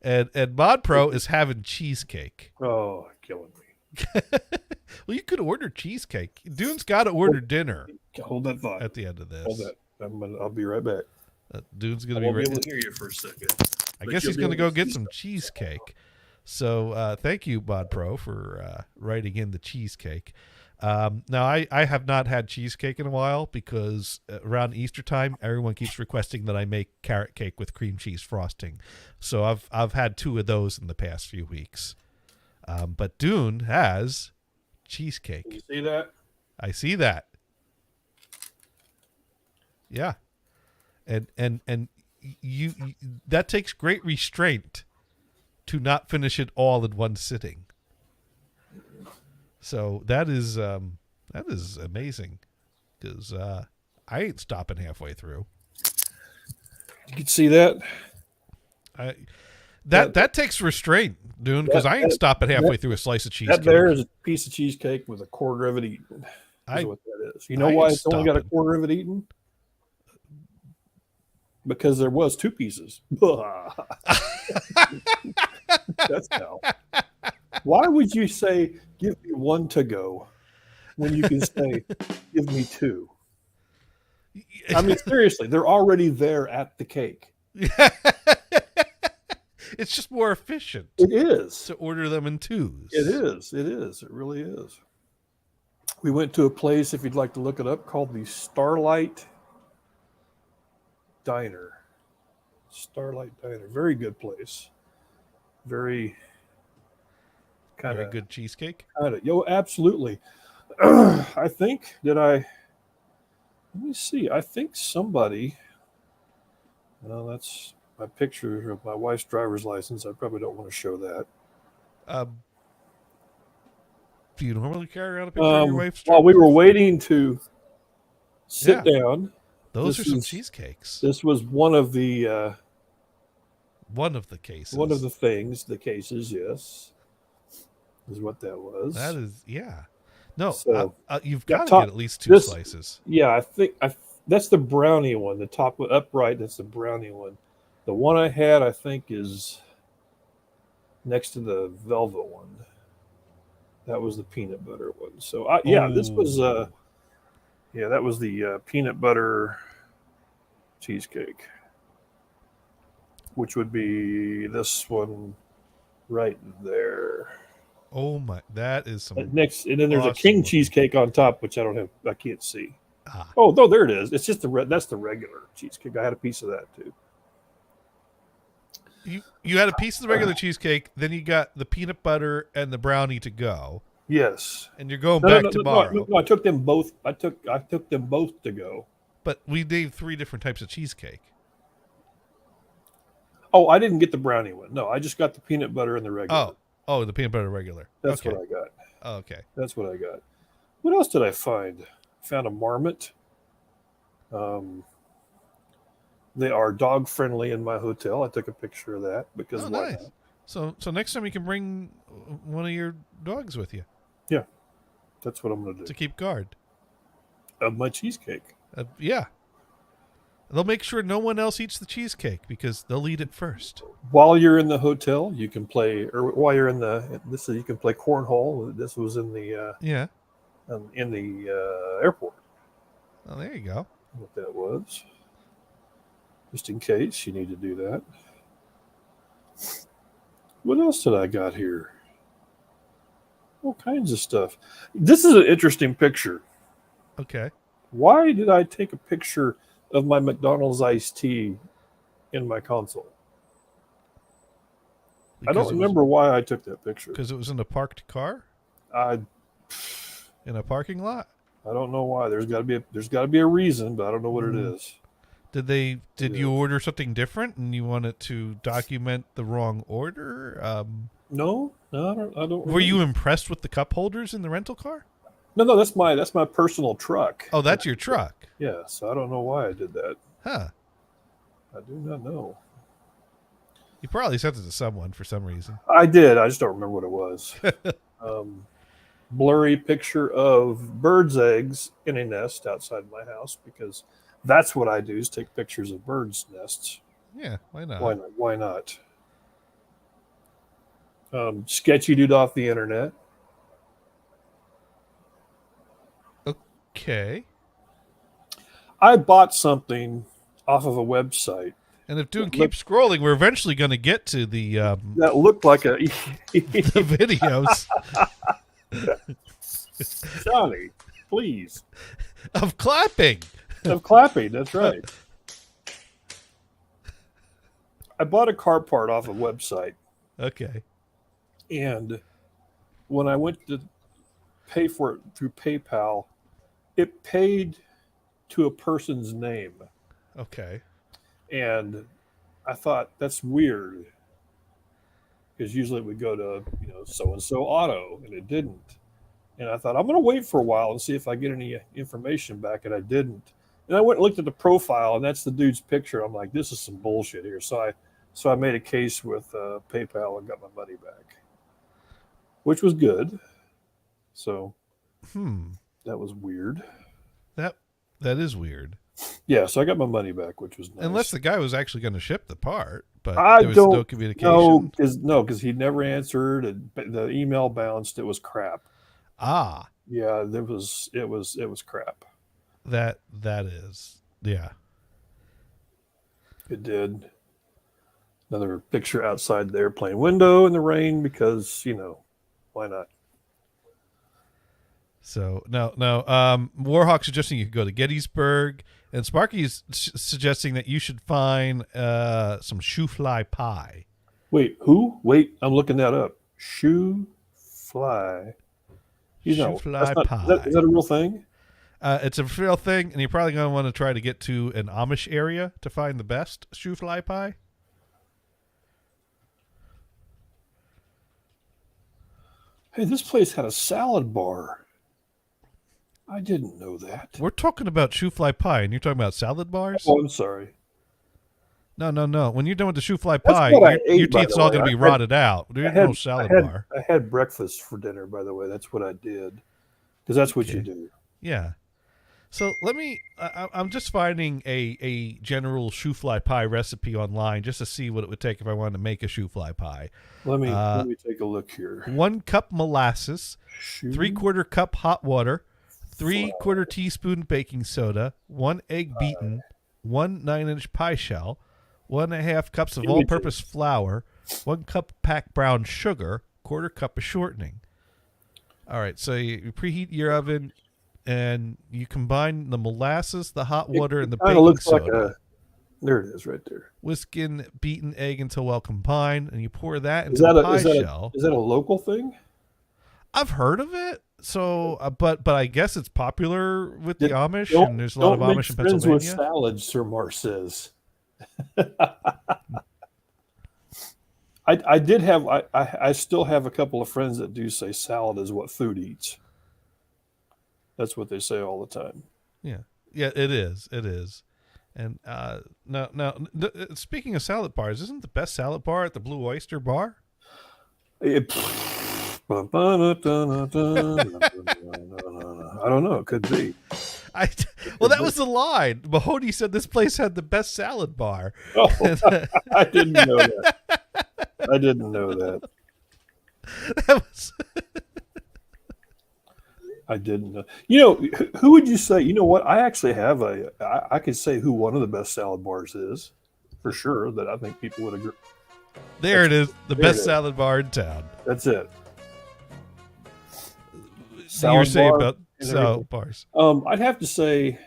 And Mod Pro is having cheesecake. Oh, killing me. Well, you could order cheesecake. Dune's got to order dinner. Hold that thought. At the end of this. Hold that. I'll be right back. Dune's going to be ready. I'll hear you for a second. I guess he's going to go get some cheesecake. So thank you, Mod Pro, for writing in the cheesecake. Now, I have not had cheesecake in a while because around Easter time, everyone keeps requesting that I make carrot cake with cream cheese frosting. So I've had 2 of those in the past few weeks. But Dune has cheesecake. You see that? I see that. Yeah. And you that takes great restraint to not finish it all in one sitting. So that is amazing because I ain't stopping halfway through. You can see that. That takes restraint, Dune, because I ain't stopping halfway through a slice of cheesecake. That there is a piece of cheesecake with a quarter of it eaten. That's what that is. You know why it's only got a quarter of it eaten? Because there was 2 pieces. That's how. Why would you say, give me 1 to go, when you can say, give me 2? I mean, seriously, they're already there at the cake. It's just more efficient. It is. To order them in 2s. It is. It is. It really is. We went to a place, if you'd like to look it up, called the Starlight Diner. Starlight Diner. Very good place. Very good cheesecake. Absolutely. I think let me see. I think somebody. Well, that's my picture of my wife's driver's license. I probably don't want to show that. Do you normally carry around a picture of your wife's? While we were waiting to sit down, those are some cheesecakes. This was one of the cases. One of the things, the cases, yes, is what that was. That is, yeah. No, so, you've got to get at least 2 slices. Yeah, I think that's the brownie one. The top upright, that's the brownie one. The one I had, I think, is next to the velvet one. That was the peanut butter one. So, this was that was the peanut butter cheesecake, which would be this one right there. Oh my, that is some next, and then there's a king cheesecake on top, which I can't see. Ah. Oh, no, there it is. It's just that's the regular cheesecake. I had a piece of that too. You had a piece of the regular cheesecake, then you got the peanut butter and the brownie to go. Yes. And you're going back tomorrow. No, I took them both. I took them both to go. But we did 3 different types of cheesecake. Oh, I didn't get the brownie one. No, I just got the peanut butter and the regular. Oh, the peanut butter regular. That's what I got. Oh, okay. That's what I got. What else did I find? I found a marmot. They are dog friendly in my hotel. I took a picture of that because why nice. Not? So next time you can bring one of your dogs with you. Yeah, that's what I'm going to do. To keep guard of my cheesecake. Yeah. They'll make sure no one else eats the cheesecake because they'll eat it first. While you're in the hotel, you can play, or while you're in you can play cornhole. This was in the in the airport. Oh, there you go. What that was, just in case you need to do that. What else did I got here? All kinds of stuff. This is an interesting picture. Okay. Why did I take a picture of my McDonald's iced tea in my console? Because I don't remember why I took that picture. Because it was in a parked car? In a parking lot? I don't know why. There's got to be a reason, but I don't know what it is. Did you order something different and you wanted to document the wrong order? No, I don't. Were you impressed with the cup holders in the rental car? No, that's my personal truck. Oh, that's your truck. Yeah, so I don't know why I did that. Huh. I do not know. You probably sent it to someone for some reason. I did. I just don't remember what it was. Blurry picture of birds' eggs in a nest outside my house, because that's what I do, is take pictures of birds' nests. Yeah, why not? Why not? Sketchy dude off the internet. Okay. I bought something off of a website. And if Dune keeps scrolling, we're eventually going to get to the that looked like a the videos Jonny, please. Of clapping. Of clapping, that's right. I bought a car part off a website. Okay. And when I went to pay for it through PayPal, it paid to a person's name. Okay. And I thought, that's weird. Because usually it would go to, so-and-so auto, and it didn't. And I thought, I'm going to wait for a while and see if I get any information back, and I didn't. And I went and looked at the profile, and that's the dude's picture. I'm like, this is some bullshit here. So I made a case with PayPal and got my money back, which was good. So that was weird. That is weird. Yeah, so I got my money back, which was nice. Unless the guy was actually going to ship the part, but there was no communication. Because he never answered, and the email bounced. It was crap. Ah. Yeah, it was crap. That is. Yeah. It did. Another picture outside the airplane window in the rain because, why not? So, no. Warhawk suggesting you could go to Gettysburg, and Sparky's suggesting that you should find some shoe fly pie. Wait, who? Wait, I'm looking that up. Shoe fly. Shoe fly pie. Is that a real thing? It's a real thing, and you're probably going to want to try to get to an Amish area to find the best shoe fly pie. Hey, this place had a salad bar. I didn't know that. We're talking about shoe fly pie, and you're talking about salad bars? Oh, I'm sorry. No. When you're done with the shoe fly pie, your teeth's all going to be rotted out. There's no salad bar. I had breakfast for dinner, by the way. That's what I did. Because that's what you do. Yeah. So I'm just finding a general shoe fly pie recipe online just to see what it would take if I wanted to make a shoe fly pie. Let me take a look here. 1 cup molasses, 3/4 cup hot water, 3/4 teaspoon baking soda, 1 egg beaten, 1 9-inch pie shell, 1.5 cups of all-purpose flour, 1 cup packed brown sugar, 1/4 cup of shortening. All right, so you preheat your oven, and you combine the molasses, the hot water, and the baking soda. There it is, right there. Whisk in beaten egg until well combined, and you pour that into the pie shell. Is that a local thing? I've heard of it, so but I guess it's popular with the Amish, and there's a lot of Amish in Pennsylvania. With salad, Sir Mar says. I still have a couple of friends that do say salad is what food eats. That's what they say all the time. Yeah, it is. And now, speaking of salad bars, isn't the best salad bar at the Blue Oyster Bar? I don't know. It could be. That was the line. Mahoney said this place had the best salad bar. Oh, I didn't know that. I didn't know that. I didn't know. Who would you say? You know what? I actually have I could say who one of the best salad bars is, for sure. That I think people would agree. There it is. The best salad bar in town. That's it. You were saying about salad bars. I'd have to say,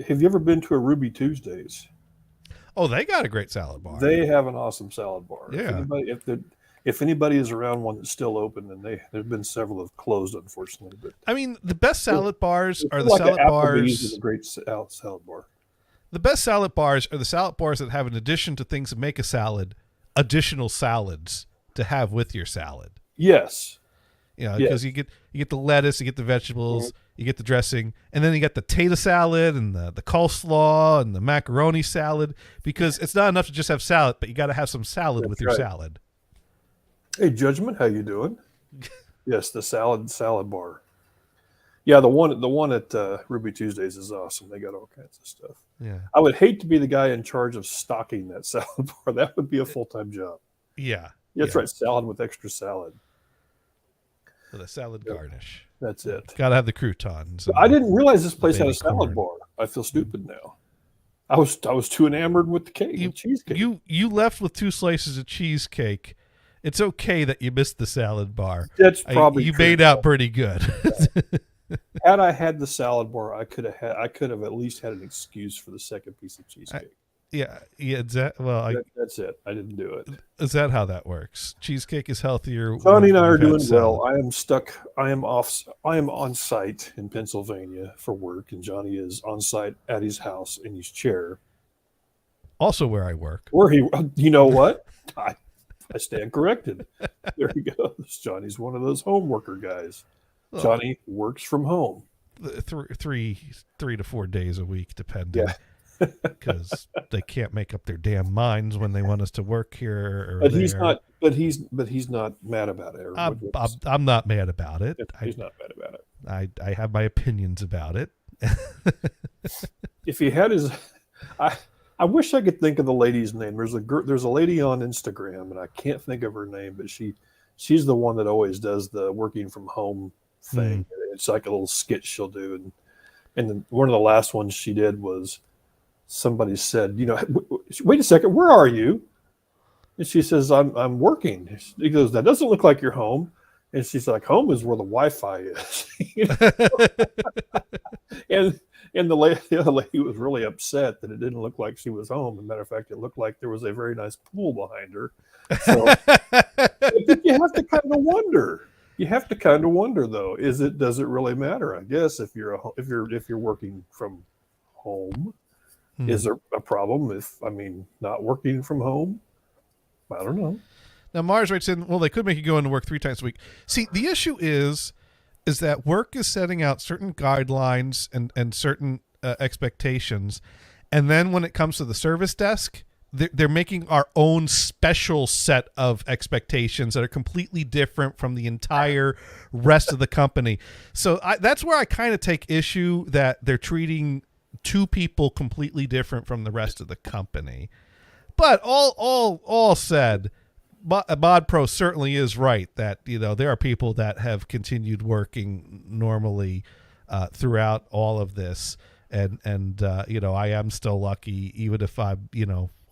have you ever been to a Ruby Tuesdays? Oh, they got a great salad bar. They have an awesome salad bar. Yeah. If anybody is around one that's still open, and there's been several that have closed, unfortunately. But I mean, the best salad bars are the like salad Applebee's bars. is a great salad bar. the best salad bars are the salad bars that have, in addition to things that make a salad, additional salads to have with your salad. Yes. You know, because you get the lettuce, you get the vegetables, you get the dressing, and then you get the tater salad and the coleslaw and the macaroni salad, because it's not enough to just have salad, but you got to have some salad with your salad. Hey, Judgment, how you doing? Yes, the salad bar. Yeah, the one at Ruby Tuesdays is awesome. They got all kinds of stuff. Yeah, I would hate to be the guy in charge of stocking that salad bar. That would be a full-time job. Yeah, that's right. Salad with extra salad. With a salad garnish. That's it. Got to have the croutons. I didn't realize this place had a salad corn. bar. I feel stupid now. I was too enamored with the cheesecake. You left with 2 slices of cheesecake. It's okay that you missed the salad bar. That's probably you true. made out pretty good. Had I had the salad bar, I could have at least had an excuse for the second piece of cheesecake. That's it. I didn't do it. Is that how that works? Cheesecake is healthier. Johnny and I are doing well. I am stuck. I am on site in Pennsylvania for work, and Johnny is on site at his house in his chair. Also, where I work. You know what? I stand corrected. There he goes. Johnny's one of those home worker guys. Johnny works from home. 3 to 4 days a week, depending. Yeah. Because they can't make up their damn minds when they want us to work here. But he's not. But he's not mad about it. I'm not mad about it. He's not mad about it. I have my opinions about it. If he had his, I wish I could think of the lady's name. There's a lady on Instagram, and I can't think of her name, but she's the one that always does the working from home thing. It's like a little skit she'll do, and then one of the last ones she did was somebody said, wait a second, where are you? And she says, I'm working. He goes, that doesn't look like you're home. And she's like, home is where the Wi-Fi is. And the other lady was really upset that it didn't look like she was home. As a matter of fact, it looked like there was a very nice pool behind her. So you have to kind of wonder. You have to kind of wonder, though, does it really matter? I guess if you're working from home, is there a problem not working from home? I don't know. Now Mars writes in, well, they could make you go into work 3 times a week. See, the issue is that work is setting out certain guidelines and certain expectations, and then when it comes to the service desk, they're making our own special set of expectations that are completely different from the entire rest of the company. So that's where I kind of take issue that they're treating 2 people completely different from the rest of the company. But all said, Mod Pro certainly is right that there are people that have continued working normally throughout all of this, and I am still lucky, even if I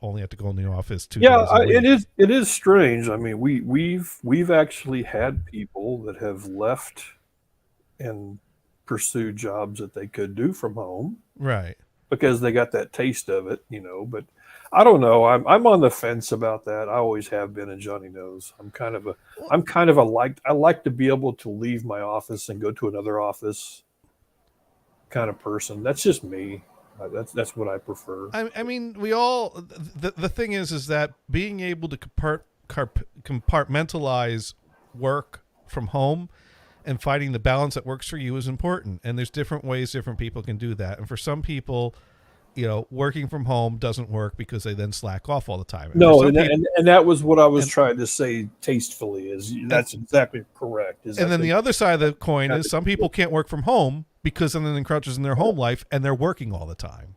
only have to go in the office 2 days a week. It is strange. I mean, we've actually had people that have left and pursued jobs that they could do from home, right? Because they got that taste of it, But I don't know. I'm on the fence about that. I always have been, and Johnny knows. I like to be able to leave my office and go to another office kind of person. That's just me. That's what I prefer. I mean, we all. The thing is that being able to compartmentalize work from home and finding the balance that works for you is important. And there's different ways different people can do that. And for some people, working from home doesn't work because they then slack off all the time. And that was what I was trying to say tastefully. That's exactly correct. And then the other side of the coin is some people can't work from home because then it encroaches in their home life and they're working all the time.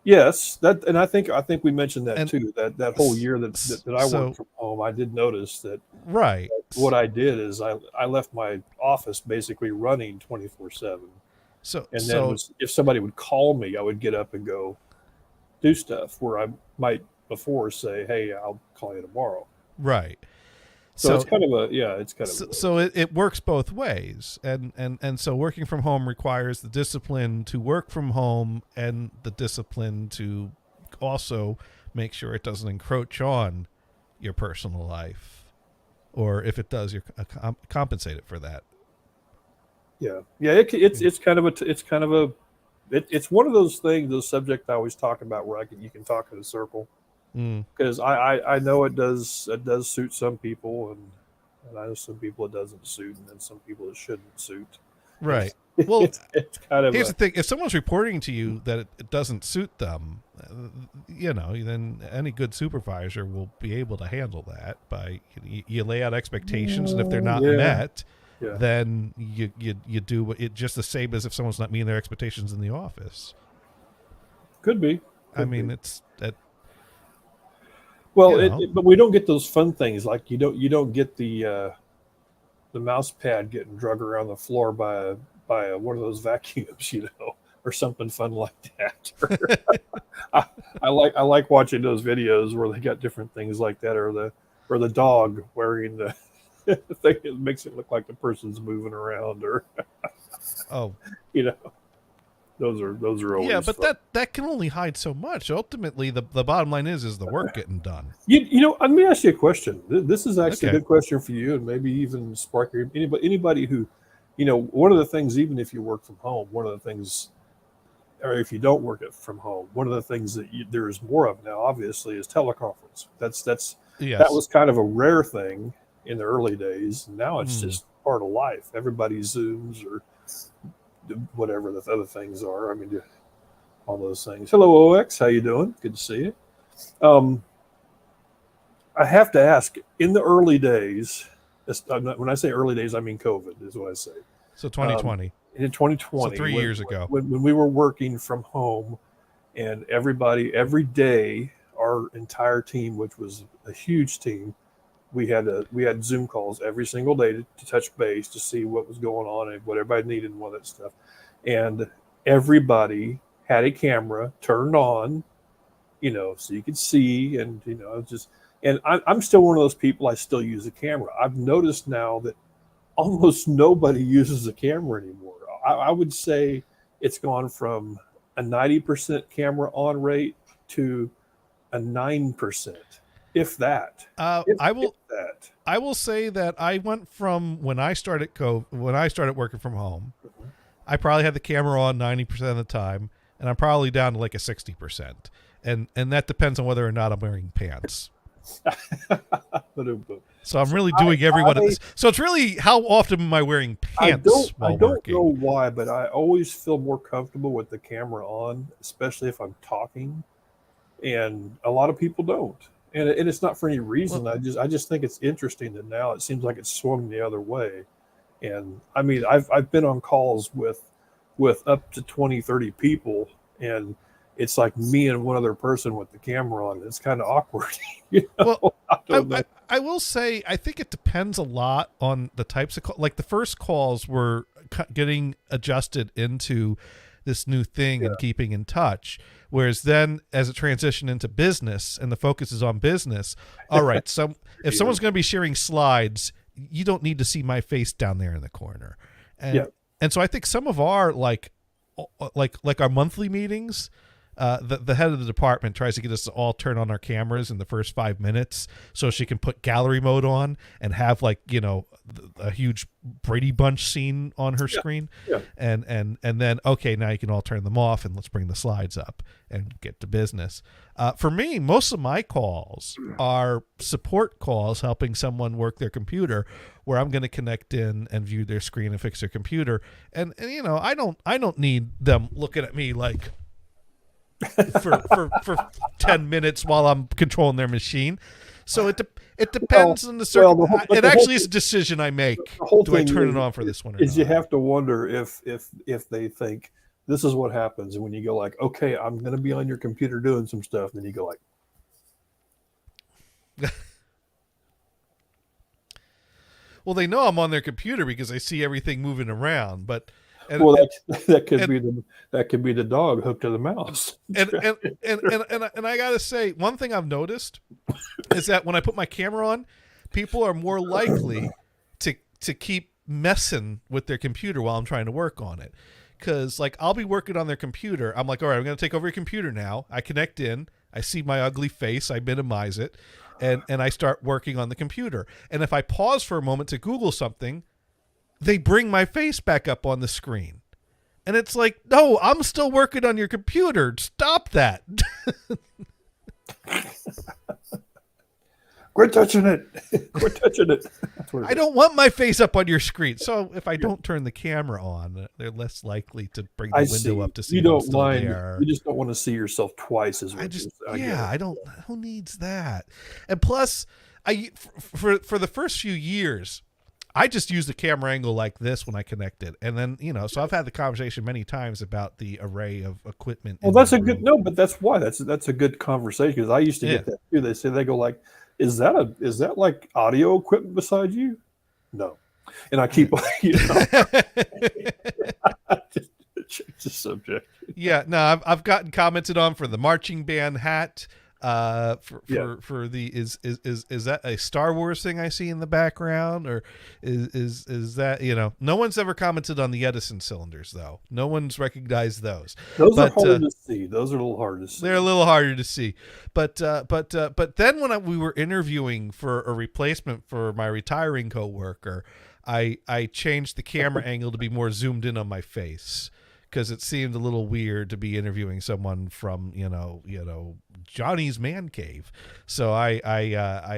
Yes, and I think we mentioned that too. That whole year that I worked from home, I did notice that. Right. What I did is I left my office basically running 24/7. If somebody would call me, I would get up and go do stuff where I might before say, "Hey, I'll call you tomorrow." Right. So it's kind of so it works both ways, and so working from home requires the discipline to work from home and the discipline to also make sure it doesn't encroach on your personal life, or if it does, you're compensated for that. Yeah. It's kind of it's one of those things, those subjects I always talk about where you can talk in a circle, because I know it does suit some people, and I know some people it doesn't suit, and then some people it shouldn't suit. Right. Well, it's kind of here's the thing: if someone's reporting to you that it doesn't suit them, then any good supervisor will be able to handle that by you lay out expectations, and if they're not met, then you do it just the same as if someone's not meeting their expectations in the office. Could be. I mean, it's that. Well, but we don't get those fun things like you don't get the mouse pad getting drug around the floor by one of those vacuums, or something fun like that. I like watching those videos where they got different things like that, or the dog wearing the thing that makes it look like the person's moving around, or those are always but that can only hide so much. Ultimately, the bottom line is the work getting done. Let me ask you a question. This is actually a good question for you, and maybe even spark anybody who, one of the things, even if you work from home, one of the things, or if you don't work it from home, one of the things that there is more of now, obviously, is teleconference. That was kind of a rare thing in the early days. Now it's just part of life. Everybody Zooms or whatever the other things are. I mean, all those things. Hello, OX. How you doing? Good to see you. I have to ask, in the early days, when I say early days, I mean COVID is what I say. So 2020. In 2020. So 3 years ago. When we were working from home, and everybody, every day, our entire team, which was a huge team, we had Zoom calls every single day to touch base, to see what was going on and what everybody needed and all that stuff. And everybody had a camera turned on, so you could see, and and I'm still one of those people. I still use a camera. I've noticed now that almost nobody uses a camera anymore. I would say it's gone from a 90% camera on rate to a 9%. If that. I will say that I went from when I started working from home, I probably had the camera on 90% of the time, and I'm probably down to like a 60%. And that depends on whether or not I'm wearing pants. So I'm really doing everyone. So it's really, how often am I wearing pants while working? I don't know why, but I always feel more comfortable with the camera on, especially if I'm talking. And a lot of people don't. And it's not for any reason. Well, I just think it's interesting that now it seems like it's swung the other way. And I mean, I've been on calls with up to 20, 30 people, and it's like me and one other person with the camera on. It's kind of awkward. Well, I will say, I think it depends a lot on the types of calls. Like the first calls were getting adjusted into this new thing and keeping in touch. Whereas then as it transitioned into business and the focus is on business, all right, so if someone's going to be sharing slides, you don't need to see my face down there in the corner. And so I think some of our like our monthly meetings, the head of the department tries to get us to all turn on our cameras in the first 5 minutes so she can put gallery mode on and have a huge Brady Bunch scene on her screen. And then, okay, now you can all turn them off and let's bring the slides up and get to business. For me, most of my calls are support calls helping someone work their computer, where I'm going to connect in and view their screen and fix their computer. And I don't need them looking at me like for 10 minutes while I'm controlling their machine. So it depends on the circumstance. It actually is a decision I make. Do I turn it on for this one or not? You have to wonder if they think this is what happens when you go like, okay, I'm going to be on your computer doing some stuff. And then you go like, well, they know I'm on their computer because I see everything moving around, but that could be the dog hooked to the mouse. And I gotta say, one thing I've noticed is that when I put my camera on, people are more likely to keep messing with their computer while I'm trying to work on it. Because I'll be working on their computer. I'm like, all right, I'm gonna take over your computer now. I connect in, I see my ugly face, I minimize it, and I start working on the computer. And if I pause for a moment to Google something, they bring my face back up on the screen. And it's like, no, I'm still working on your computer. Stop that. Quit touching it. Quit touching it. That's what it I don't want my face up on your screen. So if I don't turn the camera on, they're less likely to bring the window up to see you if I'm don't still mind. there. You just don't want to see yourself twice as much. I don't. Who needs that? And plus, for the first few years, I just used a camera angle like this when I connected, and then so I've had the conversation many times about the array of equipment. Well, that's a good but that's why that's a good conversation, because I used to get that too. They go like, is that like audio equipment beside you? No, and I keep just change the subject. Yeah, no, I've gotten commented on for the marching band hat. For the is that a Star Wars thing I see in the background, or is that no one's ever commented on the Edison cylinders though. No one's recognized those. Those are hard to see. Those are a little hard to see. They're a little harder to see. But then when we were interviewing for a replacement for my retiring coworker, I changed the camera angle to be more zoomed in on my face, because it seemed a little weird to be interviewing someone from Johnny's man cave. So I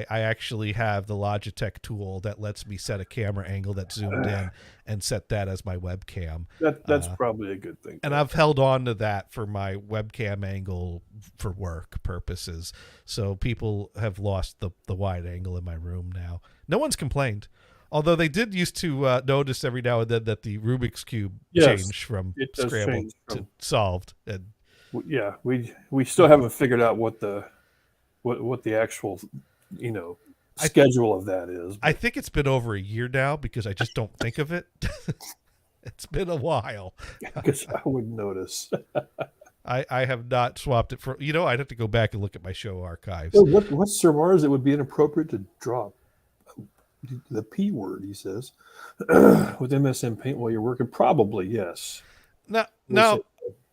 actually have the Logitech tool that lets me set a camera angle that's zoomed in and set that as my webcam. That's probably a good thing. And I've held on to that for my webcam angle for work purposes. So people have lost the wide angle in my room now. No one's complained. Although they did used to notice every now and then that the Rubik's Cube changed from scrambled to solved. And yeah, we still haven't figured out what the actual schedule of that is. I think it's been over a year now, because I just don't think of it. It's been a while. Because I wouldn't notice. I have not swapped it for I'd have to go back and look at my show archives. So what's Sir Mars? It would be inappropriate to drop the P word, he says, with MSN Paint while you're working. Probably, yes. No,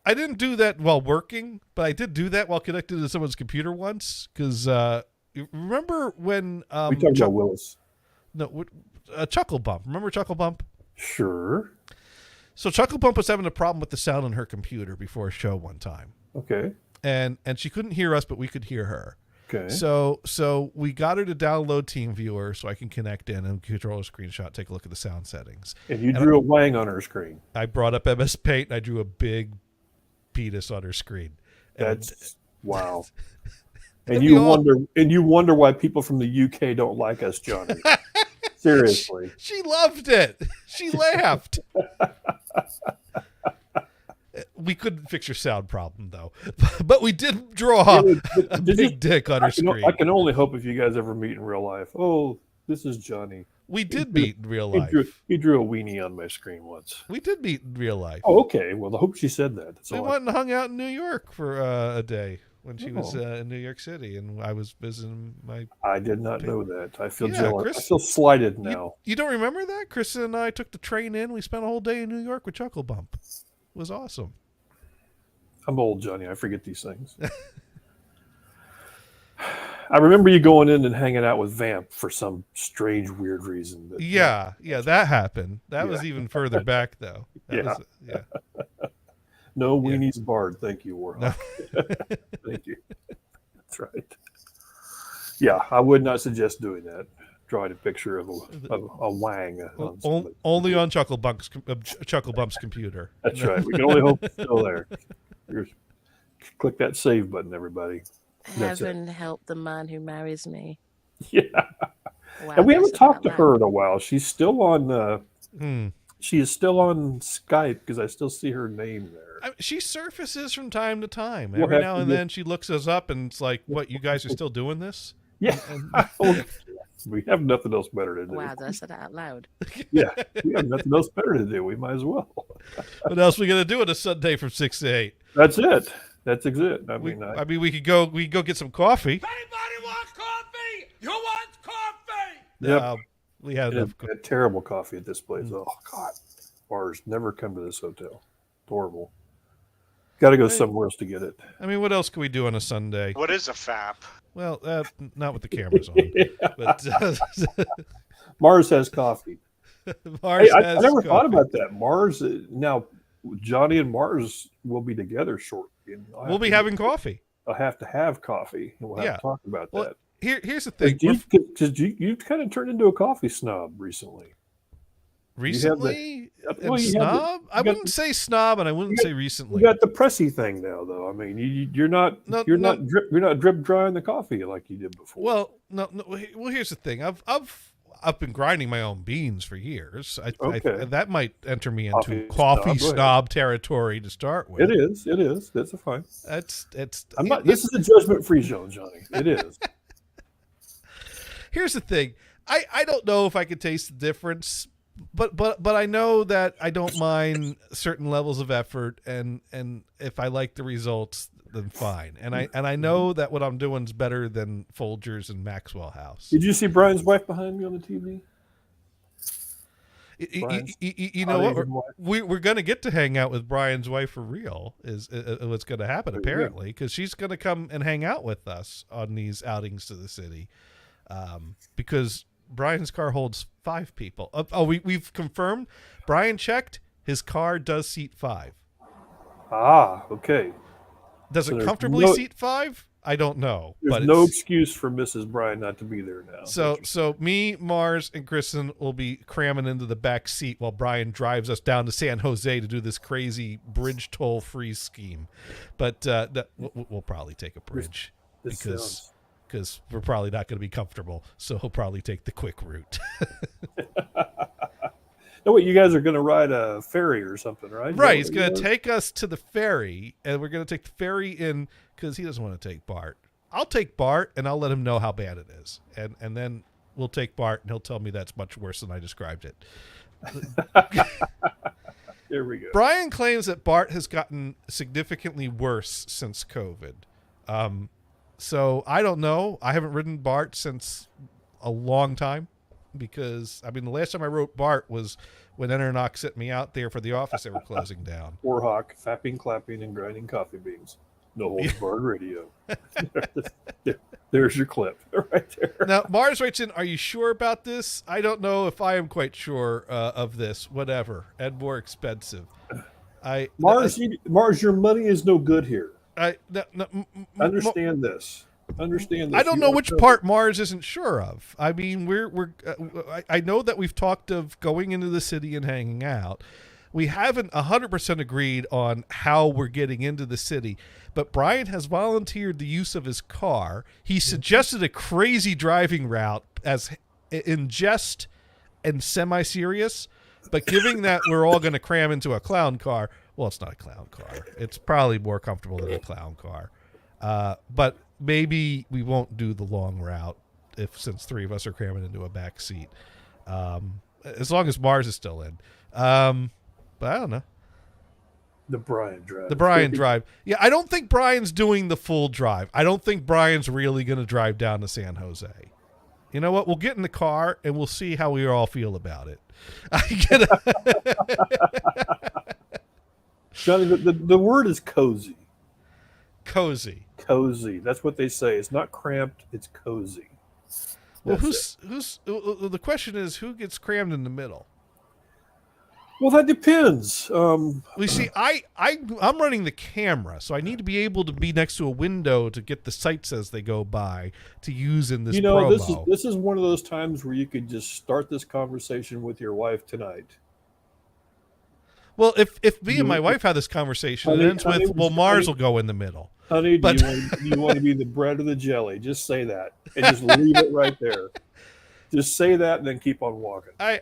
I didn't do that while working, but I did do that while connected to someone's computer once. Because remember when we talked about Willis? No, Chuckle Bump. Remember Chuckle Bump? Sure. So Chuckle Bump was having a problem with the sound on her computer before a show one time. Okay. And she couldn't hear us, but we could hear her. Okay. So we got her to download TeamViewer so I can connect in and control a screenshot, take a look at the sound settings. And you drew a wang on her screen. I brought up MS Paint and I drew a big penis on her screen. That's wow. And you wonder why people from the UK don't like us, Johnny. Seriously. She loved it. She laughed. We couldn't fix your sound problem, though. But we did draw a big dick on her screen. I can only hope if you guys ever meet in real life. Oh, this is Johnny. We did meet in real life. He drew a weenie on my screen once. We did meet in real life. Oh, okay. Well, I hope she said that. We went and hung out in New York for a day when she was in New York City, and I was visiting my... I did not know that. I feel jealous. Chris, I feel slighted now. You don't remember that? Chris and I took the train in. We spent a whole day in New York with Chuckle Bump. It was awesome. I'm old, Johnny. I forget these things. I remember you going in and hanging out with Vamp for some strange, weird reason. But, yeah, that happened. That was even further back, though. No weenies barred. Thank you, Warhawk. No. Thank you. That's right. Yeah, I would not suggest doing that. Drawing a picture of a wang. Only on Chuckle Bump's computer. That's right. We can only hope it's still there. Click that save button, everybody. Heaven help the man who marries me. Yeah. Wow, and we haven't talked to her in a while. She's still on. She is still on Skype because I still see her name there. She surfaces from time to time. Every now and then she looks us up and it's like, "What? You guys are still doing this?" Yeah. We have nothing else better to do. Wow, did I say that out loud? Yeah, we have nothing else better to do. We might as well. What else are we gonna do on a Sunday from 6 to 8? That's it. That's it. I mean, we could go get some coffee. Anybody want coffee? You want coffee? Yep. We had terrible coffee at this place. Oh God, bars never come to this hotel. It's horrible. Got to go somewhere else to get it. I mean, what else can we do on a Sunday? What is a FAP? Well, not with the cameras on. But Mars has coffee. Mars has I never coffee. thought about that. Mars now Johnny and Mars will be together shortly. And We'll be having coffee. I'll have to have coffee, and we'll have to talk about that. Here's the thing. Because you kind of turned into a coffee snob recently. Recently? Snob? I wouldn't say snob, and I wouldn't say recently. You got the pressy thing now, though. I mean, you're not drip drying the coffee like you did before. Well, no. Well, here's the thing. I've been grinding my own beans for years. That might enter me into coffee snob territory to start with. It is. That's a fine. I'm not. This is a judgment-free zone, Johnny. It is. Here's the thing. I don't know if I could taste the difference, but I know that I don't mind certain levels of effort, and if I like the results, then fine. And I know that what I'm doing is better than Folgers and Maxwell House. Did you see Brian's wife behind me on the TV? You know what? We're going to get to hang out with Brian's wife for real. Is what's going to happen apparently, because she's going to come and hang out with us on these outings to the city, because Brian's car holds 5 people. We've confirmed. Brian checked. His car does seat 5. Ah, okay. Does it comfortably seat 5? I don't know. There's no excuse for Mrs. Bryan not to be there now. So me, Mars, and Kristen will be cramming into the back seat while Brian drives us down to San Jose to do this crazy bridge toll-free scheme. But we'll probably take a bridge because we're probably not going to be comfortable. So he'll probably take the quick route. No, wait, you guys are going to ride a ferry or something, right? Right. He's going to take us to the ferry, and we're going to take the ferry in because he doesn't want to take Bart. I'll take Bart, and I'll let him know how bad it is. And then we'll take Bart, and he'll tell me that's much worse than I described it. There we go. Brian claims that Bart has gotten significantly worse since COVID. So I don't know. I haven't ridden Bart since a long time. Because, I mean, the last time I wrote Bart was when Enternox sent me out there for the office they were closing down. Warhawk, fapping, clapping, and grinding coffee beans. No holds barred radio. There's your clip right there. Now, Mars writes in, are you sure about this? I don't know if I am quite sure of this. Whatever. And more expensive. Mars, your money is no good here. Understand this. I don't know which part Mars isn't sure of. I mean, I know that we've talked of going into the city and hanging out. We haven't 100% agreed on how we're getting into the city, but Brian has volunteered the use of his car. He suggested a crazy driving route as in jest and semi-serious, but given that we're all going to cram into a clown car, well, it's not a clown car. It's probably more comfortable than a clown car. But maybe we won't do the long route since 3 of us are cramming into a back seat. As long as Mars is still in. But I don't know. The Brian drive. Yeah, I don't think Brian's doing the full drive. I don't think Brian's really going to drive down to San Jose. You know what? We'll get in the car and we'll see how we all feel about it. Johnny, the word is cozy. Cozy. That's what they say. It's not cramped. It's cozy. Well, the question is, who gets crammed in the middle? Well, that depends. You see, I'm running the camera, so I need to be able to be next to a window to get the sights as they go by to use in this promo. This is one of those times where you could just start this conversation with your wife tonight. Well, if me and my wife have this conversation, it ends with, Mars will go in the middle. Honey, do you want to be the bread or the jelly? Just say that and just leave it right there. Just say that and then keep on walking. I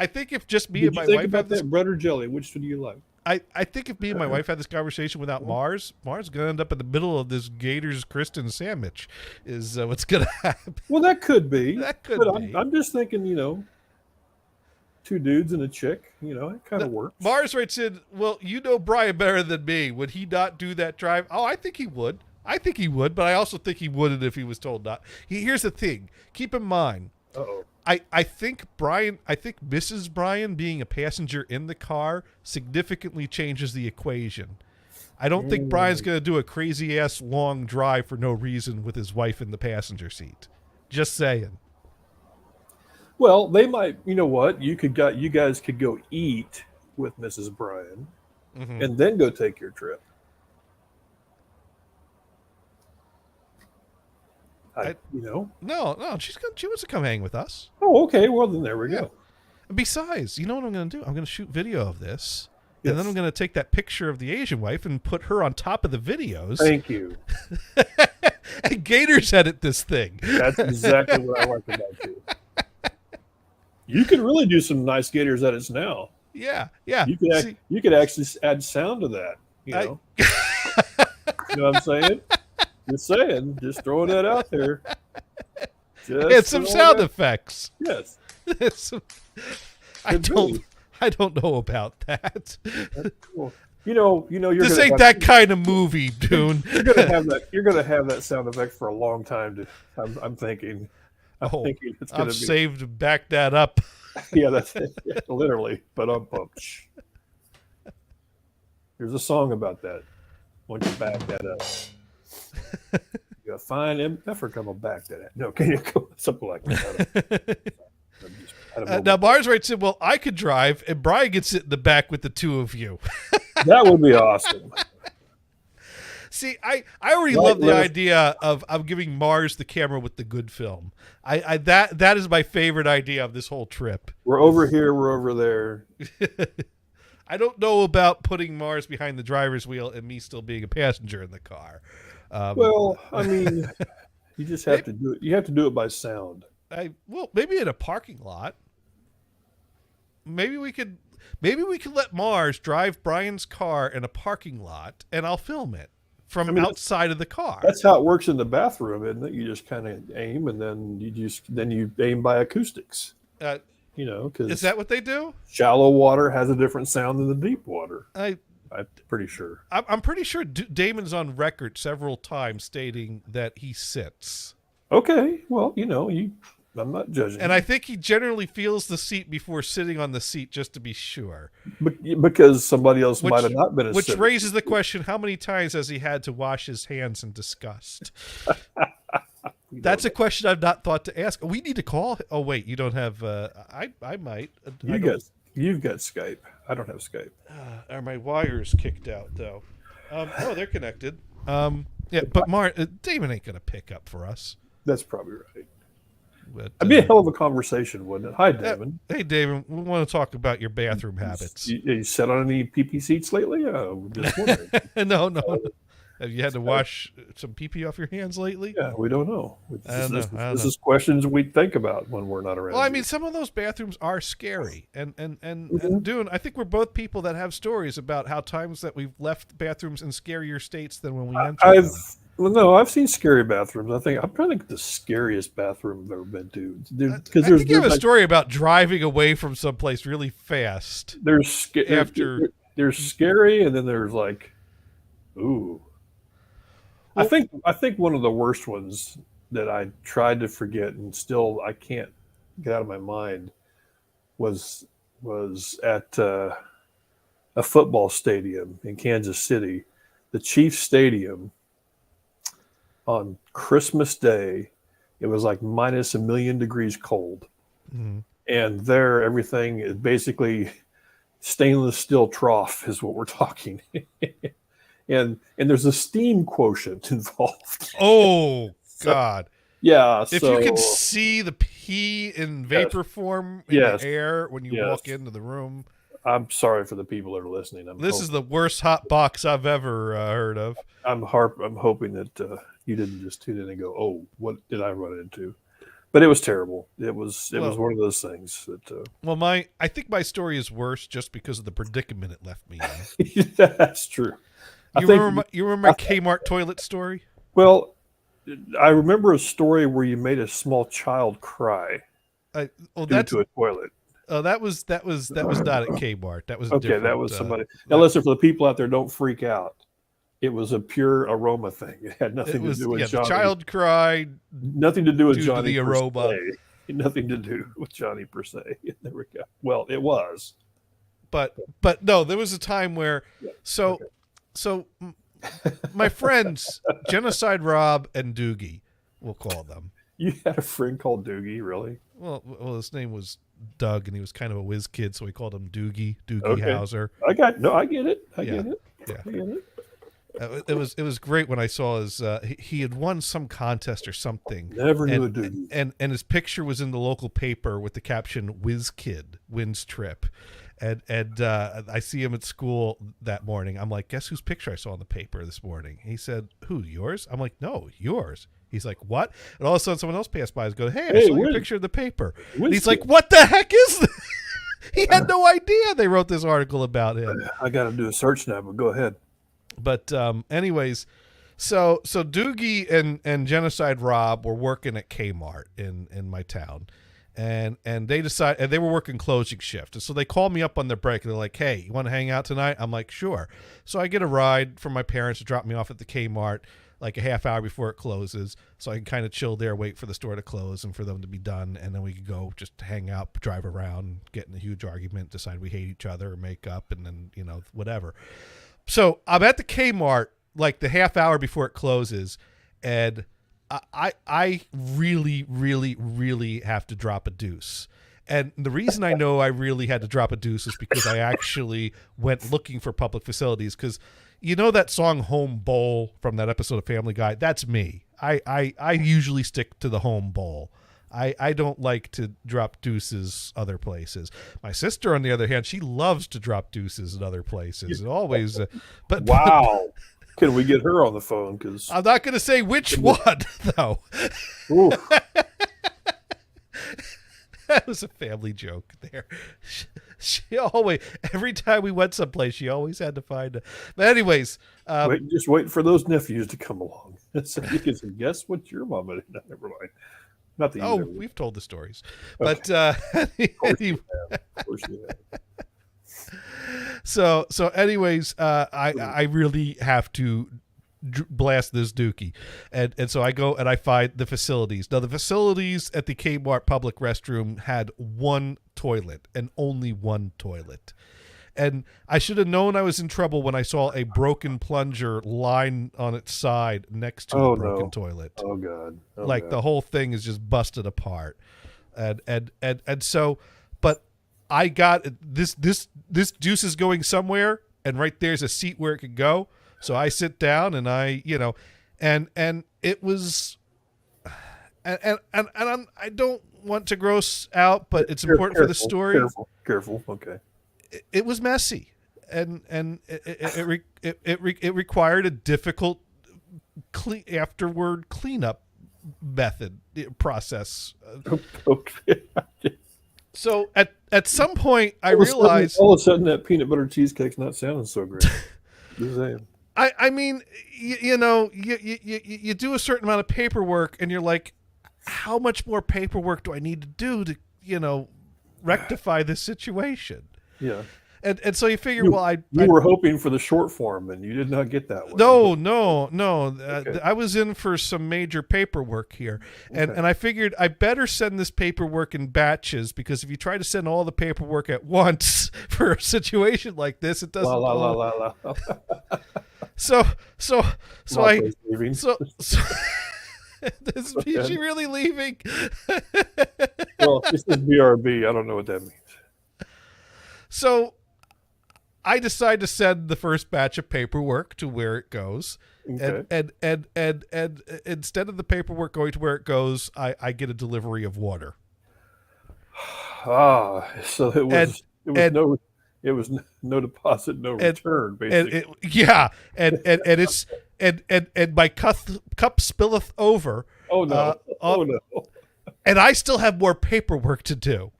think if just me and my wife have this bread or jelly, which do you like? I think if me and my wife had this conversation without Mars is going to end up in the middle of this Gators Kristen sandwich. Is what's going to happen? Well, that could be. But I'm just thinking, 2 dudes and a chick, it kind of works. Mars writes in, well, Brian better than me. Would he not do that drive? Oh, I think he would. But I also think he wouldn't if he was told not. Here's the thing. Keep in mind, I think Mrs. Bryan being a passenger in the car significantly changes the equation. I don't think Brian's going to do a crazy-ass long drive for no reason with his wife in the passenger seat. Just saying. Well, they might. You know what? You guys could go eat with Mrs. Bryan, Mhm. and then go take your trip. No, she wants to come hang with us. Oh, okay. Well, then there we go. And besides, you know what I'm going to do? I'm going to shoot video of this, Yes. and then I'm going to take that picture of the Asian wife and put her on top of the videos. Thank you. And Gators edit this thing. That's exactly what I like about you. You can really do some nice Gators edits now. Yeah. You could actually add sound to that. You know, you know what I'm saying? Just saying. Just throwing that out there. It's some sound effects. Yes. I don't know about that. That's cool. This ain't that kind of movie, Dune. You're gonna have that sound effect for a long time. I'm thinking. Thinking it's gonna I've saved to back that up. Yeah, that's literally. But there's a song about that. Once you back that up, you got fine effort. I'm gonna back that up. No, can you go something like that? Now Mars writes in, well, I could drive, and Brian can sit in the back with the two of you. That would be awesome. See, I already love the idea of giving Mars the camera with the good film. That is my favorite idea of this whole trip. We're over here, we're over there. I don't know about putting Mars behind the driver's wheel and me still being a passenger in the car. Well, I mean, you just have to do it. You have to do it by sound. Maybe in a parking lot. Maybe we could let Mars drive Brian's car in a parking lot, and I'll film it from outside of the car. That's how it works in the bathroom, isn't it? You just kind of aim, and then you aim by acoustics. Because is that what they do? Shallow water has a different sound than the deep water. I'm pretty sure. I'm pretty sure Damon's on record several times stating that he sits. Okay, well, I'm not judging. And I think he generally feels the seat before sitting on the seat just to be sure. Because somebody else might have not been a Which sitter. raises the question, how many times has he had to wash his hands in disgust? That's a question I've not thought to ask. We need to call. Oh, wait, you don't have... I might. You've got Skype. I don't have Skype. Are my wires kicked out, though? They're connected. But Damon ain't going to pick up for us. That's probably right. But, It'd be a hell of a conversation, wouldn't it? Hi, Damon. Hey, Damon. We want to talk about your bathroom habits. You sat on any pee-pee seats lately? Just wondering. No. Have you had to wash some pee-pee off your hands lately? Yeah, we don't know. This is questions we think about when we're not around. Well, I mean, some of those bathrooms are scary. And Dune, I think we're both people that have stories about how times that we've left bathrooms in scarier states than when we entered them. Well, no, I've seen scary bathrooms. I'm trying to think the scariest bathroom I've ever been to. I think you have a story about driving away from someplace really fast. There's scary, and then there's like, ooh. Well, I think one of the worst ones that I tried to forget and still I can't get out of my mind was at a football stadium in Kansas City, the Chiefs Stadium. On Christmas Day, it was like minus 1,000,000 degrees cold. Mm-hmm. And there, everything is basically stainless steel trough is what we're talking. and there's a steam quotient involved. Oh, God. Yeah. If you can see the pee in vapor form in the air when you walk into the room. I'm sorry for the people that are listening. This is the worst hot box I've ever heard of. I'm hoping that you didn't just tune in and go, "Oh, what did I run into?" But it was terrible. It was one of those things that. I think my story is worse just because of the predicament it left me in. That's true. You remember my Kmart toilet story? Well, I remember a story where you made a small child cry into a toilet. Oh, that was not at Kmart. That was okay. That was somebody. Now, listen, for the people out there, don't freak out. It was a pure aroma thing. It had nothing to do with Johnny. The child cried. Nothing to do with Johnny. The aroma. Nothing to do with Johnny per se. There we go. Well, it was. But no, there was a time where my friends, Genocide Rob and Doogie, we'll call them. You had a friend called Doogie, really? Well, his name was Doug, and he was kind of a whiz kid, so we called him Doogie Okay. Hauser. I get it. I Yeah. get it. Yeah. I get it. It was great when I saw his. He had won some contest or something. Never knew a Doogie. And his picture was in the local paper with the caption "Whiz Kid wins trip," and I see him at school that morning. I'm like, guess whose picture I saw in the paper this morning? He said, "Who? Yours?" I'm like, "No, yours." He's like, "What?" And all of a sudden, someone else passed by and goes, "Hey, I saw your picture in the paper." And he's like, "What the heck is this?" He had no idea they wrote this article about him. I got to do a search now, but go ahead. But anyways, so Doogie and Genocide Rob were working at Kmart in my town, and they were working closing shift, and so they called me up on their break and they're like, "Hey, you want to hang out tonight?" I'm like, "Sure." So I get a ride from my parents to drop me off at the Kmart like a half hour before it closes, so I can kind of chill there, wait for the store to close and for them to be done, and then we could go just hang out, drive around, get in a huge argument, decide we hate each other, or make up, and then whatever. So I'm at the Kmart like the half hour before it closes, and I really, really, really have to drop a deuce. And the reason I know I really had to drop a deuce is because I actually went looking for public facilities, because you know that song Home Bowl from that episode of Family Guy? That's me. I usually stick to the home bowl. I don't like to drop deuces other places. My sister, on the other hand, she loves to drop deuces in other places. It always, but wow. Can we get her on the phone? Because I'm not going to say which one, though. That was a family joke there. She always, every time we went someplace, she always had to find. But anyways, just waiting for those nephews to come along. So you can say, guess what your mama did? No, never mind. Not that we've told the stories, okay. But anyway. Of course you have. So anyways, I really have to blast this dookie, and so I go and I find the facilities. Now the facilities at the Kmart public restroom had one toilet and only one toilet. And I should have known I was in trouble when I saw a broken plunger lying on its side next to the broken toilet. Oh God! The whole thing is just busted apart, and so, but I got this juice is going somewhere, and right there's a seat where it could go. So I sit down and I and it was, and I don't want to gross out, but it's important for the story. Careful. Okay. It was messy, and it required a difficult afterward cleanup process. Okay. So at some point I realized all of a sudden that peanut butter cheesecake's not sounding so great. Just saying. I mean, you do a certain amount of paperwork, and you're like, how much more paperwork do I need to do to rectify this situation? Yeah. And so you figure, you were hoping for the short form, and you did not get that one. No. Okay. I was in for some major paperwork here, and I figured I better send this paperwork in batches, because if you try to send all the paperwork at once for a situation like this, it doesn't. La. So is she really leaving? Well, this is BRB. I don't know what that means. So I decide to send the first batch of paperwork to where it goes. Okay. And instead of the paperwork going to where it goes, I get a delivery of water. So it was no deposit, no return, basically. And my cup spilleth over. Oh no! No! And I still have more paperwork to do.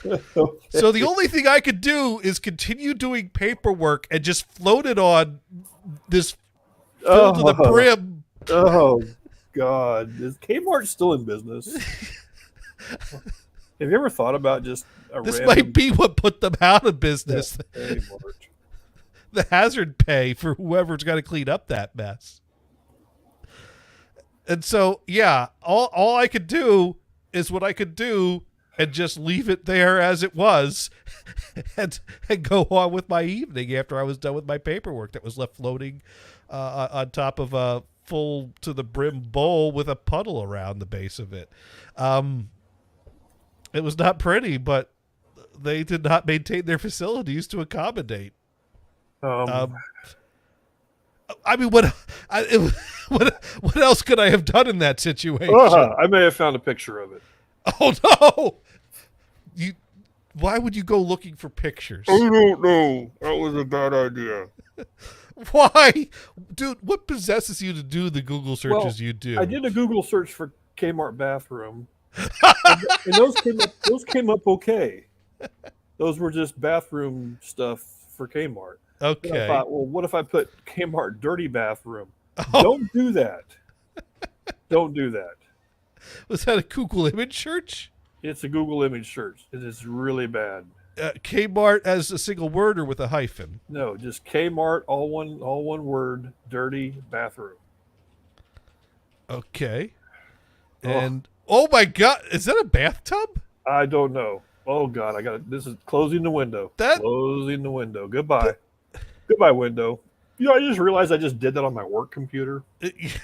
Okay. So the only thing I could do is continue doing paperwork and just float it on this filled to the brim. Oh God! Is Kmart still in business? Have you ever thought about just might be what put them out of business? Yeah, the hazard pay for whoever's got to clean up that mess. And so, all I could do is what I could do, and just leave it there as it was, and go on with my evening after I was done with my paperwork that was left floating on top of a full to the brim bowl with a puddle around the base of it. It was not pretty, but they did not maintain their facilities to accommodate. I mean, what else could I have done in that situation? I may have found a picture of it. Oh no! Why would you go looking for pictures? I don't know. That was a bad idea. Why, dude? What possesses you to do the Google searches you do? I did a Google search for Kmart bathroom, and those came up okay. Those were just bathroom stuff for Kmart. Okay. And I thought, well, what if I put Kmart dirty bathroom? Oh. Don't do that. Don't do that. Was that a Google image search? It's a Google image search. It is really bad. Kmart as a single word or with a hyphen? No, just Kmart, all one word, dirty bathroom. Okay. And oh my God, is that a bathtub? I don't know. Oh God, I got it. This is closing the window. Closing the window. Goodbye. Goodbye, window. You know, I just realized I just did that on my work computer. Is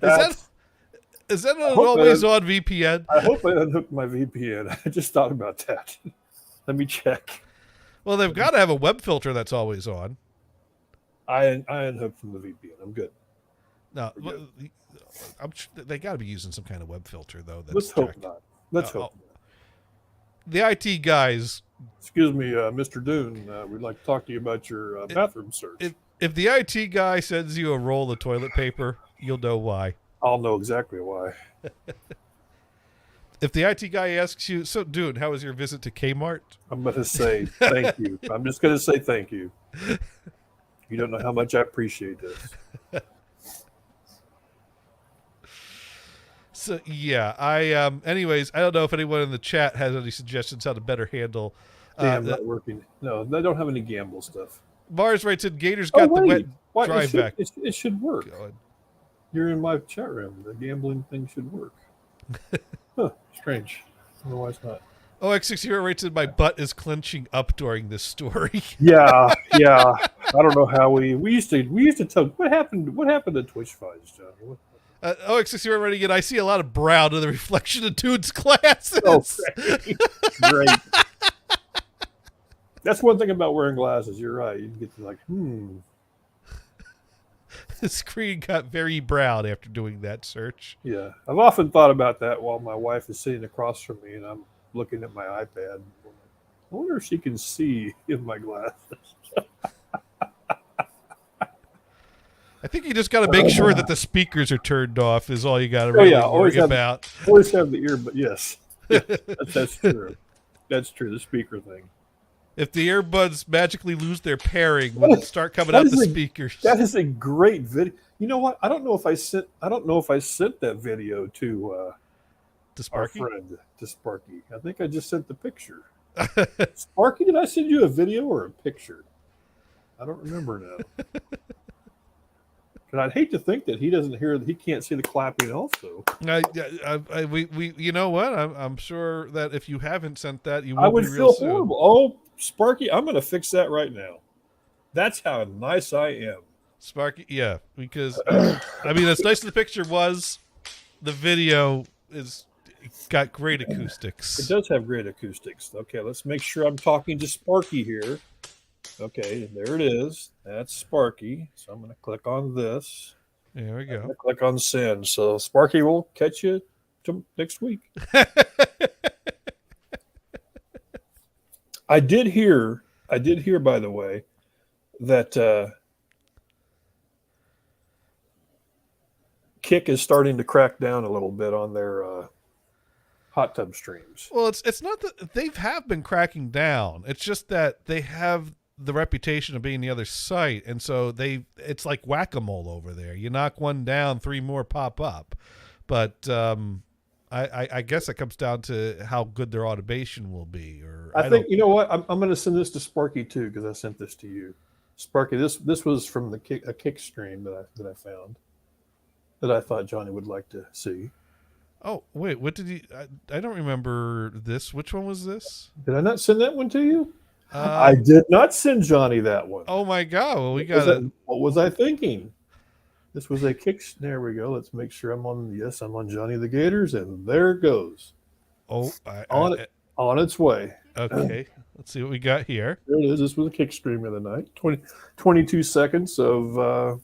that an always on VPN? I hope I unhooked my VPN. I just thought about that. Let me check. Well, they've got to have a web filter that's always on. I unhooked from the VPN. I'm good. No, they got to be using some kind of web filter though. Let's hope not. Let's hope not. The IT guys. Excuse me, Mr. Dune. We'd like to talk to you about your bathroom search. If the IT guy sends you a roll of toilet paper, you'll know why. I'll know exactly why. If the IT guy asks you, so dude, how was your visit to Kmart? I'm going to say thank you. I'm just going to say thank you. You don't know how much I appreciate this. So yeah, anyways, I don't know if anyone in the chat has any suggestions how to better handle. Damn, not working. No, they don't have any gamble stuff. Mars writes in, Gator's got the wet drive back. It should work. God. You're in my chat room. The gambling thing should work. Huh, strange. I don't know why it's not. OX60 writes in, my butt is clenching up during this story. Yeah. I don't know how we used to tell what happened to Twitch Files, Johnny. OX60 writing in, I see a lot of brown in the reflection of Dude's glasses. Oh, great. That's one thing about wearing glasses. You're right. You get to like, The screen got very brown after doing that search. Yeah. I've often thought about that while my wife is sitting across from me and I'm looking at my iPad. I wonder if she can see in my glasses. I think you just got to make sure that the speakers are turned off is all you got to really worry about. Always have the ear, but yes. That's true. That's true, the speaker thing. If the earbuds magically lose their pairing when they start coming out the speakers. That is a great video. You know what? I don't know if I sent that video to Sparky? Our friend, to Sparky. I think I just sent the picture. Sparky, did I send you a video or a picture? I don't remember now. And I'd hate to think that he doesn't hear, he can't see the clapping also. We you know what? I'm sure that if you haven't sent that, you will I would be real feel soon. horrible. Oh, Sparky, I'm going to fix that right now. That's how nice I am. Sparky, yeah, because I mean, as nice as the picture was, the video got great acoustics. It does have great acoustics. Okay, let's make sure I'm talking to Sparky here. Okay, there it is. That's Sparky. So I'm going to click on this. There we go. Click on send. So Sparky will catch you next week. I did hear, by the way, that Kick is starting to crack down a little bit on their hot tub streams. Well, it's not that they have been cracking down. It's just that they have the reputation of being the other site, and so it's like whack-a-mole over there. You knock one down, three more pop up. But I guess it comes down to how good their automation will be. Or I think, you know what? I'm going to send this to Sparky too, because I sent this to you, Sparky. This was from a Kick stream that I found that I thought Johnny would like to see. Oh wait, what did he? I don't remember this. Which one was this? Did I not send that one to you? I did not send Johnny that one. Oh my God! Well, we got it. What was I thinking? This was a kick. There we go. Let's make sure I'm on. Yes, I'm on Johnny the Gators, and there it goes. Oh, On its way. Okay, let's see what we got here. There it is. This was a kick stream of the night. 22 seconds of.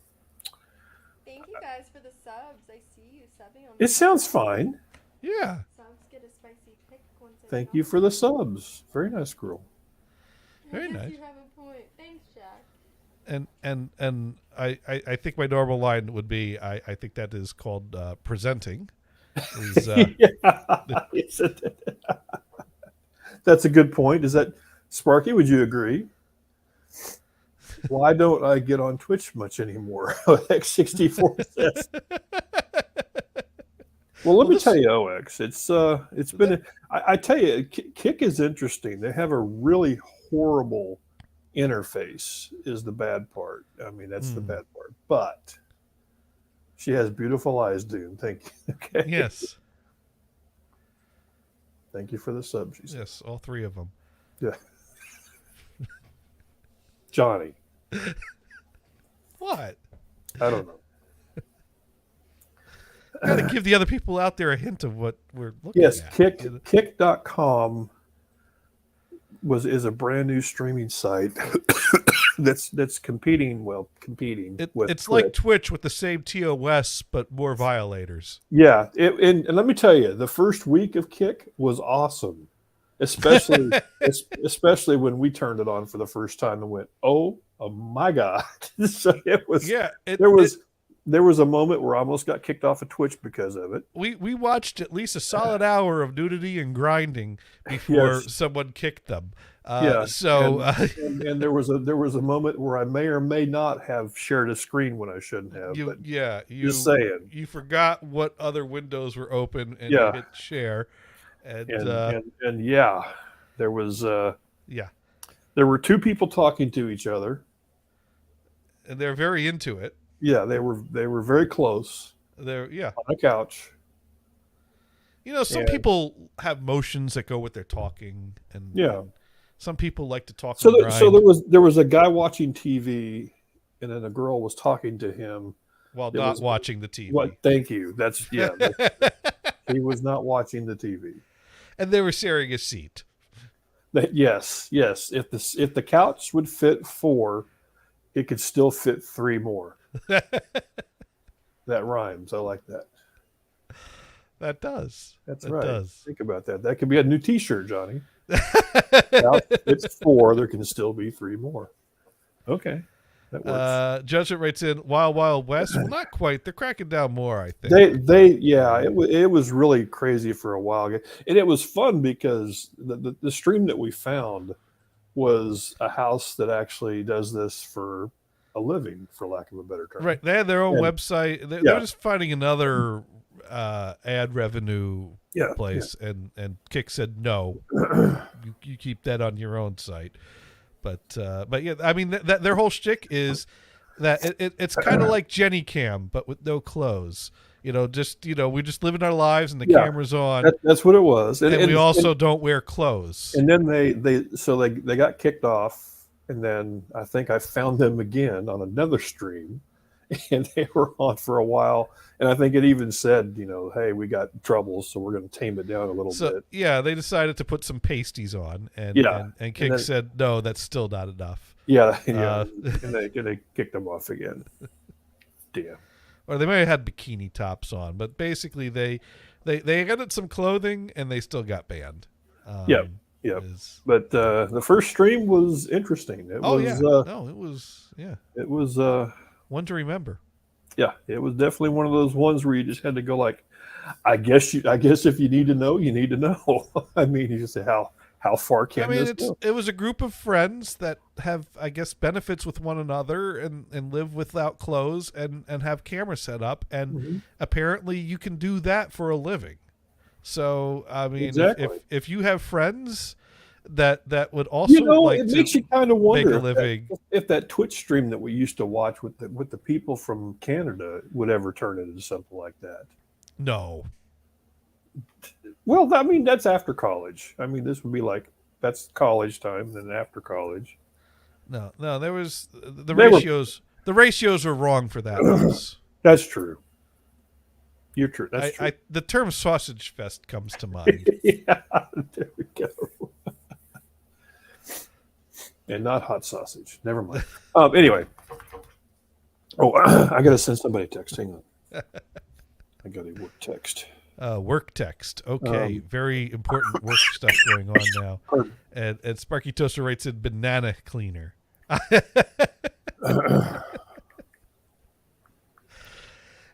Thank you guys for the subs. I see you subbing on. It sounds fine. Yeah. Subs get a spicy pick once. Thank you for the subs. Very nice, girl. Very nice. You have a point. Thanks, Jack. And I think my normal line would be I think that is called presenting. That's a good point. Is that Sparky? Would you agree? Why don't I get on Twitch much anymore? X64 says. Well, let me tell you, OX. It's been. I tell you, Kick is interesting. They have a really horrible interface. Is the bad part. I mean, that's the bad part. But she has beautiful eyes, Dune. Thank you. Okay. Yes. Thank you for the sub. Yes, all three of them. Yeah. Johnny. What? I don't know. Got to give the other people out there a hint of what we're looking yes, at. Kick.com is a brand new streaming site that's competing with it's Twitch. like Twitch with the same TOS but more violators. Yeah, and let me tell you, the first week of Kick was awesome, especially when we turned it on for the first time and went, oh my god! So it was there was a moment where I almost got kicked off of Twitch because of it. We watched at least a solid hour of nudity and grinding before someone kicked them. So and there was a moment where I may or may not have shared a screen when I shouldn't have. Just saying, you forgot what other windows were open and you hit share, and there was there were two people talking to each other, and they're very into it. Yeah, they were very close. They're on a couch. You know, some people have motions that go with their talking, and some people like to talk. So there was a guy watching TV, and then a girl was talking to him while not watching the TV. What? Thank you. That's he was not watching the TV, and they were sharing a seat. Yes. If the couch would fit 4, it could still fit 3 more. That rhymes. I like that. That does. That's that right. Does. Think about that. That could be a new T-shirt, Johnny. It's 4. There can still be 3 more. Okay, that works. Judgment writes in Wild Wild West. Well, not quite. They're cracking down more. I think it was really crazy for a while, and it was fun because the stream that we found was a house that actually does this for a living, for lack of a better term. Right. They had their own website. They're just finding another ad revenue place, and Kick said no. you keep that on your own site. But yeah, I mean that their whole shtick is that it's kind of like Jenny Cam, but with no clothes. You know, we just living our lives and the camera's on. That's what it was, and we also don't wear clothes. And then they got kicked off. And then I think I found them again on another stream, and they were on for a while. And I think it even said, hey, we got troubles, so we're going to tame it down a little bit. Yeah, they decided to put some pasties on, and Kick said, no, that's still not enough. Yeah, and they kicked them off again. Damn. Or they may have had bikini tops on, but basically they got some clothing, and they still got banned. Yeah. But the first stream was interesting. It was one to remember. Yeah, it was definitely one of those ones where you just had to go like, I guess if you need to know, you need to know. I mean, you just say how far can this go? It was a group of friends that have, I guess, benefits with one another and live without clothes and have cameras set up, and apparently you can do that for a living. So I mean, if you have friends that would also like it makes you kind of wonder if that Twitch stream that we used to watch with the people from Canada would ever turn into something like that. No. Well, I mean, that's after college. I mean, this would be like that's college time, and then after college. No, there was the ratios. The ratios are wrong for that. That's true. You're true. That's true. The term sausage fest comes to mind. Yeah, there we go. And not hot sausage. Never mind. Anyway. Oh, I got to send somebody a text. Hang on. I got a work text. Work text. Okay. Very important work stuff going on now. And Sparky Toaster writes in banana cleaner.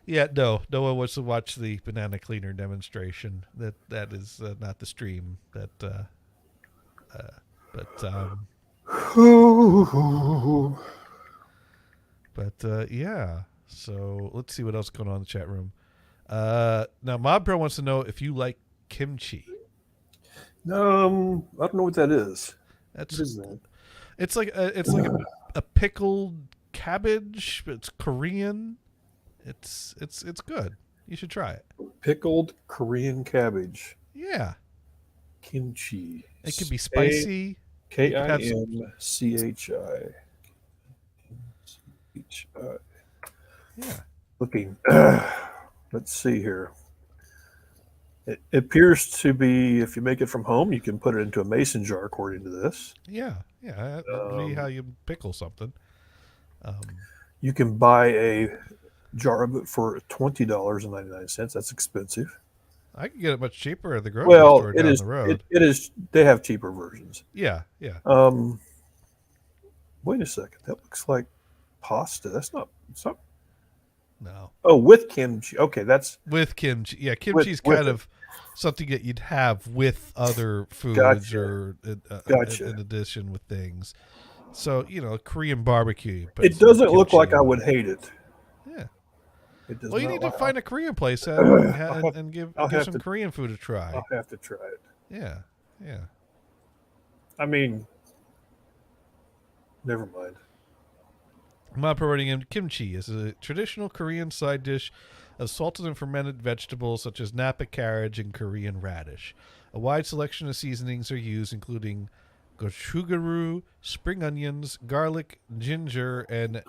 Yeah, no one wants to watch the banana cleaner demonstration. That is not the stream. Yeah. So let's see what else is going on in the chat room. Now Mob Pro wants to know if you like kimchi. I don't know what that is. What is that? It's like a pickled cabbage. It's Korean. It's good. You should try it. Pickled Korean cabbage. Yeah. Kimchi. It could be spicy. Kimchi. Yeah. Looking. Let's see here. It appears to be, if you make it from home, you can put it into a mason jar, according to this. Yeah. That'd be how you pickle something. You can buy a jar of it for $20.99. That's expensive. I can get it much cheaper at the grocery store down the road. It is. They have cheaper versions. Yeah. Wait a second. That looks like pasta. That's not. It's not. No. Oh, with kimchi. Okay, that's with kimchi. Yeah, kimchi is kind of something that you'd have with other foods or in addition with things. So, Korean barbecue. It doesn't look like I would hate it. Yeah. It does. Well, you need to find a Korean place and give some Korean food a try. I'll have to try it. Yeah. I mean, never mind. Mob writing in kimchi is a traditional Korean side dish of salted and fermented vegetables such as napa cabbage and Korean radish. A wide selection of seasonings are used, including gochugaru, spring onions, garlic, ginger, and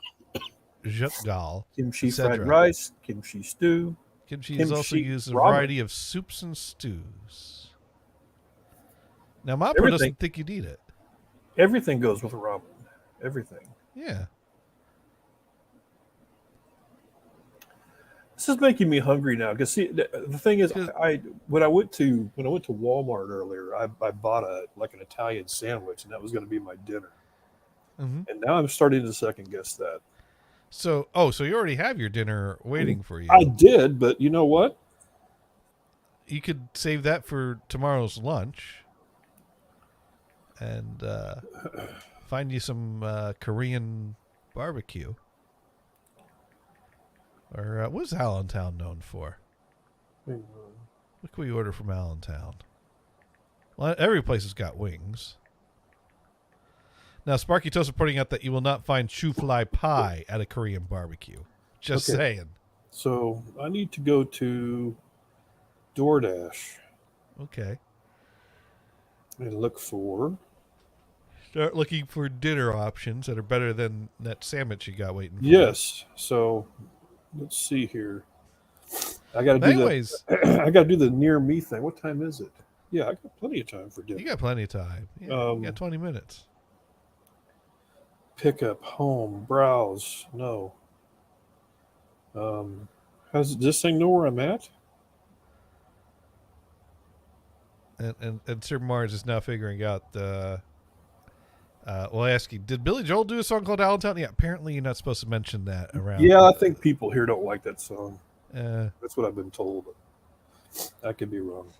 jutgal. Kimchi fried rice, kimchi stew. Kimchi is also used in a variety of soups and stews. Now, Mopper doesn't think you'd eat it. Everything goes with ramen. Everything. Yeah. This is making me hungry now. Because see, the thing is, when I went to Walmart earlier, I bought an Italian sandwich, and that was going to be my dinner. Mm-hmm. And now I'm starting to second guess that. So you already have your dinner waiting for you. I did, but you know what? You could save that for tomorrow's lunch, and find you some Korean barbecue. Or what's Allentown known for? What can we order from Allentown? Well, every place has got wings. Now, Sparky Toast is pointing out that you will not find shoe-fly pie at a Korean barbecue. Just saying. So I need to go to DoorDash. Okay. And look for... Start looking for dinner options that are better than that sandwich you got waiting for. Yes. So... let's see here. I got to do the near me thing. What time is it? Yeah, I got plenty of time for dinner. You got plenty of time. Yeah, you got 20 minutes. Pick up, home, browse. No. Does this thing know where I'm at? And Sir Mars is now figuring out. Well, I ask you, did Billy Joel do a song called Allentown? Yeah, apparently you're not supposed to mention that around. Yeah, I think people here don't like that song. That's what I've been told. I could be wrong.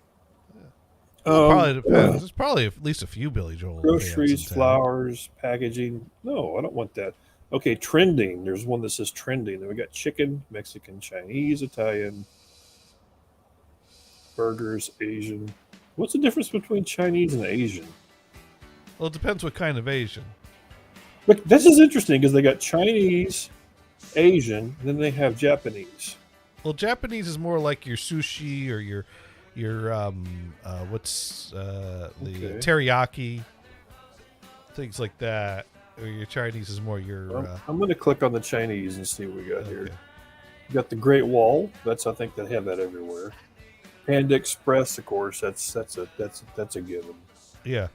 Probably depends. There's probably at least a few Billy Joel. Groceries, flowers, packaging. No, I don't want that. Okay, trending. There's one that says trending. Then we got chicken, Mexican, Chinese, Italian, burgers, Asian. What's the difference between Chinese and Asian? Well, it depends what kind of Asian. Look, this is interesting because they got Chinese, Asian, and then they have Japanese. Well, Japanese is more like your sushi or your teriyaki, things like that. Or your Chinese is more your. I'm going to click on the Chinese and see what we got here. You got the Great Wall. I think they have that everywhere. Panda Express, of course. That's a given. Yeah.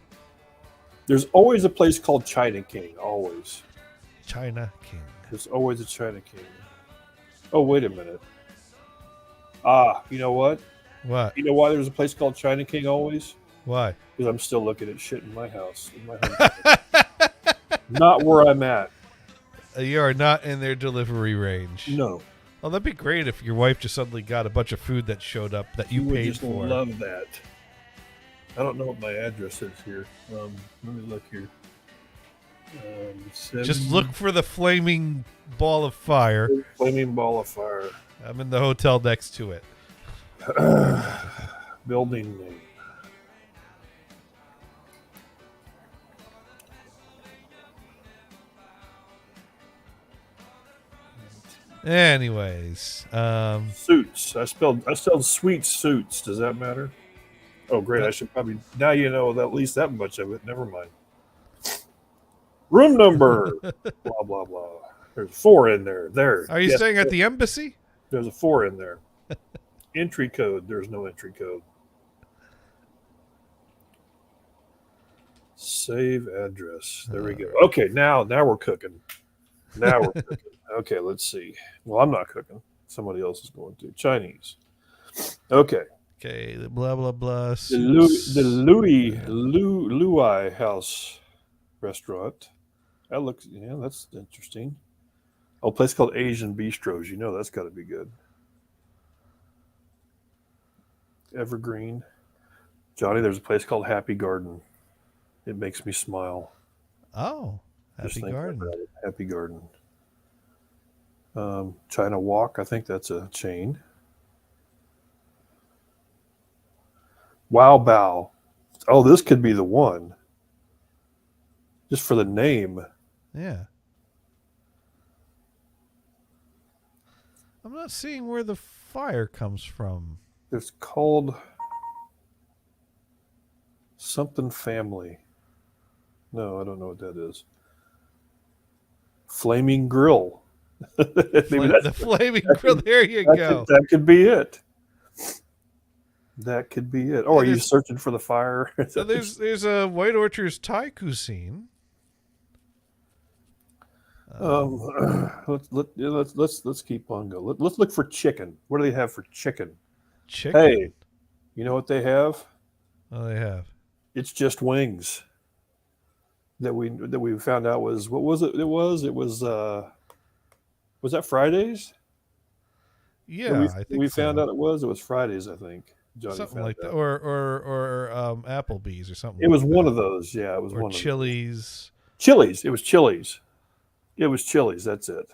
There's always a place called China King. Always. China King. There's always a China King. Oh, wait a minute. Ah, you know what? What? You know why there's a place called China King always? Why? Because I'm still looking at shit in my house. In my home. Not where I'm at. You are not in their delivery range. No. Well, that'd be great if your wife just suddenly got a bunch of food that showed up that you would paid just for. Love that. I don't know what my address is here. Let me look here. Just look for the flaming ball of fire. Flaming ball of fire. I'm in the hotel next to it. Building name. Anyways, Suits. I spelled sweet suits. Does that matter? Oh, great! I should probably now you know at least that much of it. Never mind. Room number. Blah blah blah. There's 4 in there. There. Are you Yes, staying at the embassy? There's a 4 in there. Entry code. There's no entry code. Save address. There we go. Okay, now we're cooking. Now we're cooking. Okay, let's see. Well, I'm not cooking. Somebody else is going to. Chinese. Okay. Okay, the blah, blah, blah. The Louis House restaurant. That looks, yeah, that's interesting. Oh, a place called Asian Bistros. You know that's got to be good. Evergreen. Johnny, there's a place called Happy Garden. It makes me smile. Oh, Happy Garden. Happy Garden. China Walk, I think that's a chain. Wow Bao. Oh, this could be the one. Just for the name. Yeah. I'm not seeing where the fire comes from. It's called something family. No, I don't know what that is. Flaming Grill. The Flaming Grill. There you go. That could be it. That could be it. Oh, are you searching for the fire? So there's a White Orchard's Thai cuisine. Let's keep on going. Let's look for chicken. What do they have for chicken? Chicken. Hey, you know what they have? Oh, they have. It's just wings. That we found out was what was it? It was that Fridays? Yeah, I think we so. found out it was Fridays. I think Johnny something found like out. that, or Applebee's or something. It was like one that. of those. Yeah, it was or one Chili's. Chili's. It was Chili's. It was Chili's. That's it.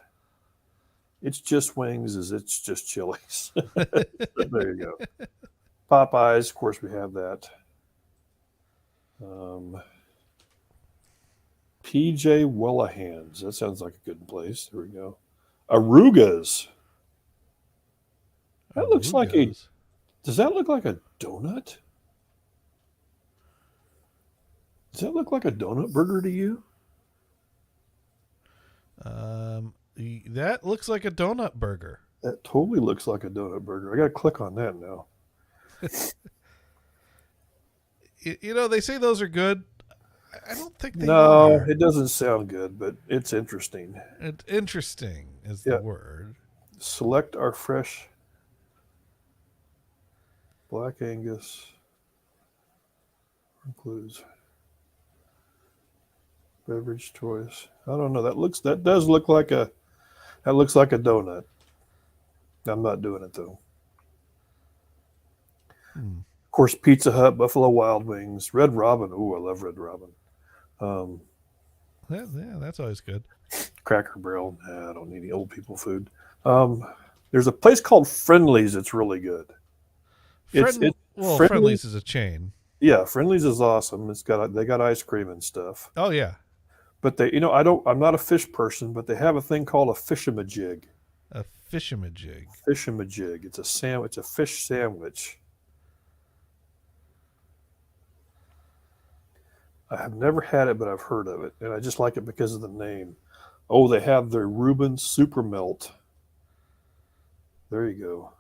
It's just wings. It's just Chili's. There you go. Popeyes. Of course, we have that. PJ Wellahan's. That sounds like a good place. There we go. Arugas. That looks like a. Does that look like a donut? Does that look like a donut burger to you? That looks like a donut burger. That totally looks like a donut burger. I got to click on that now. You know, they say those are good. I don't think they are. No, it doesn't sound good, but it's interesting. Interesting is the word. Select our fresh Black Angus. Includes beverage choice. I don't know. That looks like a donut. I'm not doing it though. Of course, Pizza Hut, Buffalo Wild Wings, Red Robin. Ooh, I love Red Robin. Yeah, that's always good. Cracker Barrel. Nah, I don't need any old people food. There's a place called Friendly's. It's really good. Friendly's is a chain. Yeah, Friendly's is awesome. They got ice cream and stuff. Oh yeah. But I'm not a fish person, but they have a thing called a fishamajig. A fishamajig. Fishamajig. It's a sandwich. It's a fish sandwich. I have never had it, but I've heard of it, and I just like it because of the name. Oh, they have their Reuben Super Melt. There you go.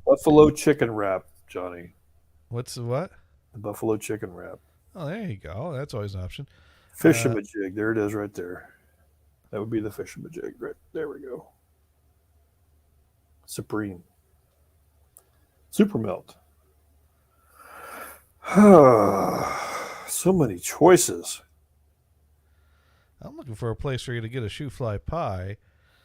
Buffalo chicken wrap, Johnny. What's the what? The buffalo chicken wrap. Oh, there you go. That's always an option. Fish-a-majig. There it is right there. That would be the fish-a-majig. Right there we go. Supreme. Super melt. So many choices. I'm looking for a place for you to get a shoe fly pie.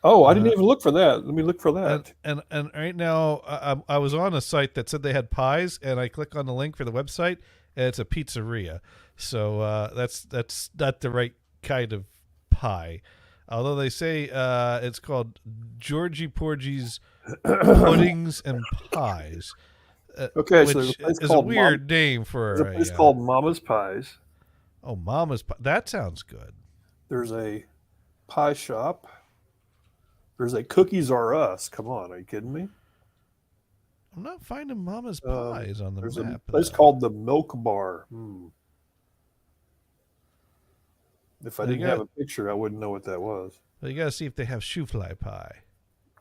Oh, I didn't even look for that. Let me look for that. And right now, I was on a site that said they had pies, and I click on the link for the website, and it's a pizzeria. So that's not the right kind of pie. Although they say it's called Georgie Porgy's Puddings and Pies. Okay, which so there's a place is called a weird name for there's a place called Mama's Pies. Oh, Mama's Pie. That sounds good. There's a pie shop. There's a Cookies R Us. Come on, are you kidding me? I'm not finding Mama's Pies on the there's map. a place called the Milk Bar. If I didn't have a picture, I wouldn't know what that was. Well, you got to see if they have shoe fly pie.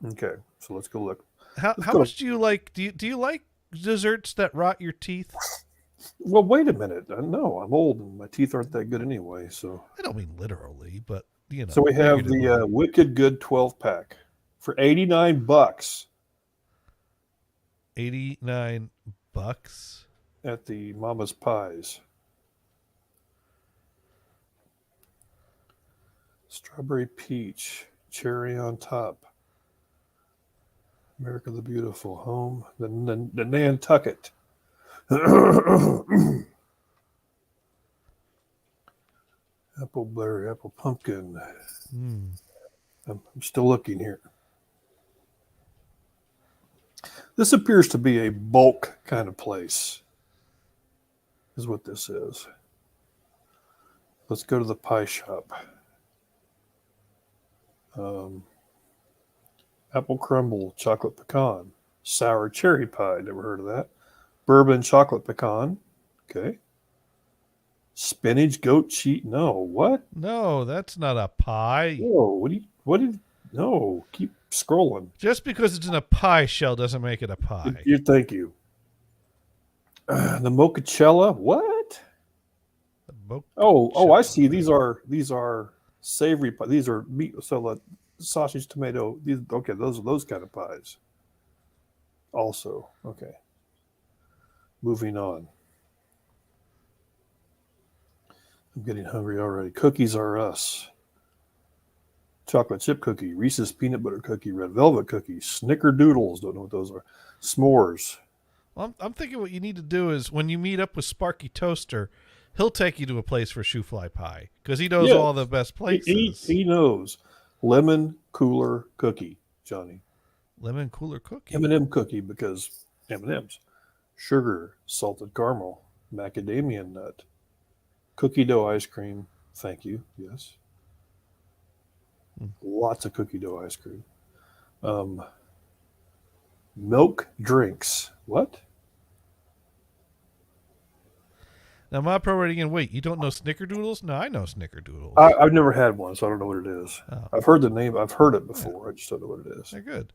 Okay, so let's go look. How much do you like? Do you like desserts that rot your teeth? Well, wait a minute. No, I'm old and my teeth aren't that good anyway. So I don't mean literally, but you know. So we have the Wicked Good 12-pack for $89. $89 at the Mama's Pies. Strawberry peach, cherry on top. America the Beautiful, home, the Nantucket. Apple berry, apple pumpkin. I'm still looking here. This appears to be a bulk kind of place, is what this is. Let's go to the pie shop. Apple crumble, chocolate pecan, sour cherry pie. Never heard of that. Bourbon chocolate pecan. Okay. Spinach goat cheese. No, what? No, that's not a pie. No, no, keep scrolling. Just because it's in a pie shell doesn't make it a pie. Thank you. The mochaccella. What? Oh, I see. These are savory pie. These are meat, so sausage, tomato. Okay, those are those kind of pies. Also, okay. Moving on. I'm getting hungry already. Cookies R Us. Chocolate chip cookie, Reese's peanut butter cookie, red velvet cookie, snickerdoodles. Don't know what those are. S'mores. Well, I'm thinking what you need to do is when you meet up with Sparky Toaster, he'll take you to a place for shoe fly pie because he knows all the best places. He knows. Lemon cooler cookie, Johnny. Lemon cooler cookie. M&M cookie because M&M's. Sugar, salted caramel, macadamia nut, cookie dough ice cream. Thank you. Yes. Lots of cookie dough ice cream. Milk drinks. What? Now, my pro rating again. Wait, you don't know Snickerdoodles? No, I know Snickerdoodles. I've never had one, so I don't know what it is. Oh. I've heard the name. I've heard it before. I just don't know what it is. They're good.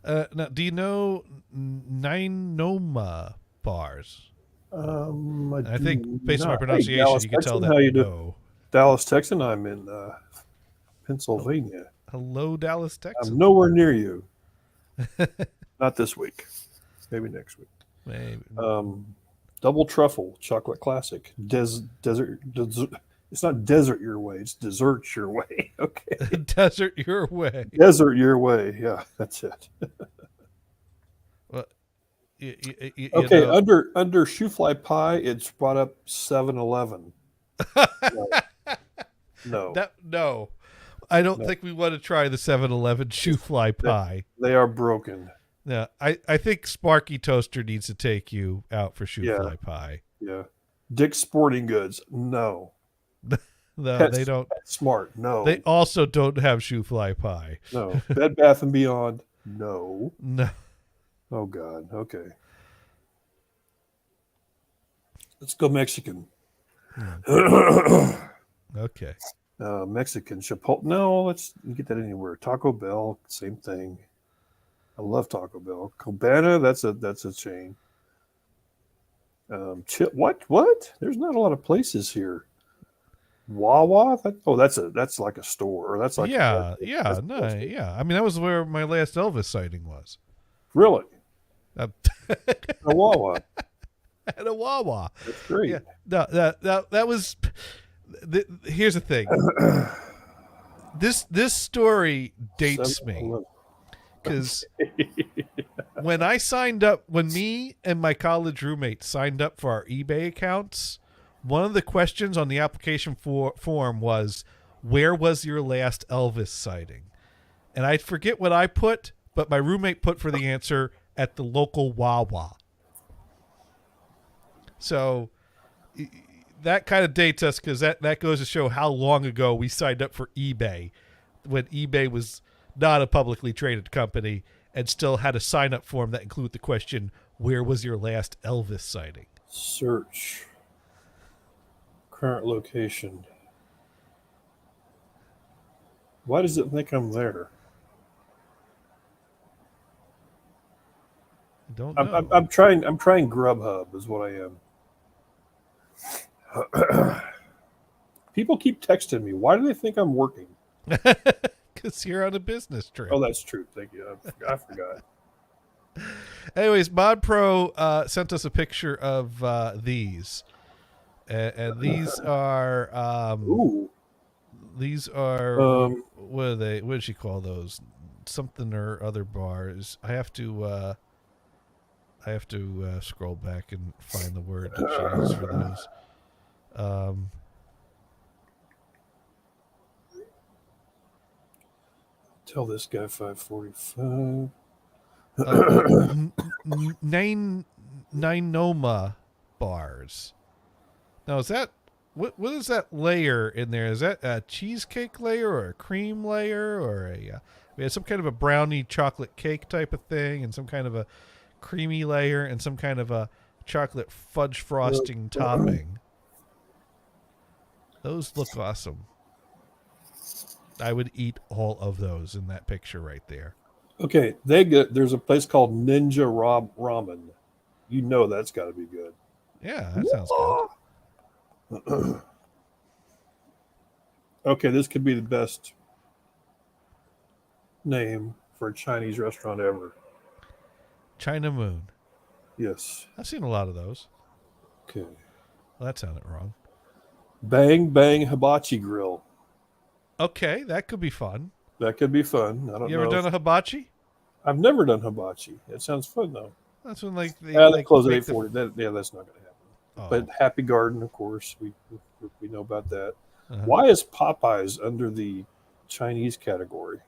Now, do you know Ninoma bars? I think based on my pronunciation, Dallas, you can tell that. How you do? No. Dallas, Texas. I'm in Pennsylvania. Hello, Dallas, Texas. I'm nowhere near you. Not this week. Maybe next week. Maybe. Double truffle chocolate classic. Desert. It's not desert your way. It's dessert your way. Okay. Desert your way. Desert your way. Yeah, that's it. Well, okay. Under shoe fly pie, it's brought up 7-Eleven. No. No. I don't think we want to try the 7-Eleven shoe fly pie. They are broken. Yeah, I think Sparky Toaster needs to take you out for shoe fly pie. Yeah. Dick's Sporting Goods. No. No, they don't. Smart. No. They also don't have shoe fly pie. No. Bed Bath and Beyond. No. No. Oh God. Okay. Let's go Mexican. Okay. Mexican Chipotle. No, let's get that anywhere. Taco Bell, same thing. I love Taco Bell. Cabana, that's a chain. What? There's not a lot of places here. Wawa? That's like a store. Or that's like Yeah, that's no, a store. yeah. I mean, that was where my last Elvis sighting was. Really? Uh, A Wawa. At a Wawa. That's great. Yeah, no, that was. Here's the thing. This story dates me because when me and my college roommate signed up for our eBay accounts, one of the questions on the application form was, "Where was your last Elvis sighting?" And I forget what I put, but my roommate put for the answer at the local Wawa. So that kind of dates us because that goes to show how long ago we signed up for eBay, when eBay was not a publicly traded company and still had a sign-up form that included the question, "Where was your last Elvis sighting?" Search. Current location. Why does it think I'm there? I don't know. I'm trying Grubhub is what I am. People keep texting me. Why do they think I'm working? Because you're on a business trip. Oh, that's true. Thank you. I forgot. Anyways, Mod Pro sent us a picture of these, and these are Ooh. These are what are they? What did she call those? Something or other bars. I have to scroll back and find the word that she used for those. Tell this guy 545. Nine Noma bars. Now is that what is that layer in there? Is that a cheesecake layer or a cream layer or we had some kind of a brownie chocolate cake type of thing and some kind of a creamy layer and some kind of a chocolate fudge frosting topping. Those look awesome. I would eat all of those in that picture right there. Okay, there's a place called Ninja Ramen. You know that's got to be good. Yeah, that sounds good. Okay, this could be the best name for a Chinese restaurant ever. China Moon. Yes. I've seen a lot of those. Okay. Well, that sounded wrong. Bang Bang Hibachi Grill. Okay, that could be fun. That could be fun. I don't know. You ever done a hibachi? I've never done hibachi. It sounds fun though. That's when they close at 8:40. That's not going to happen. Oh. But Happy Garden, of course, we know about that. Uh-huh. Why is Popeyes under the Chinese category?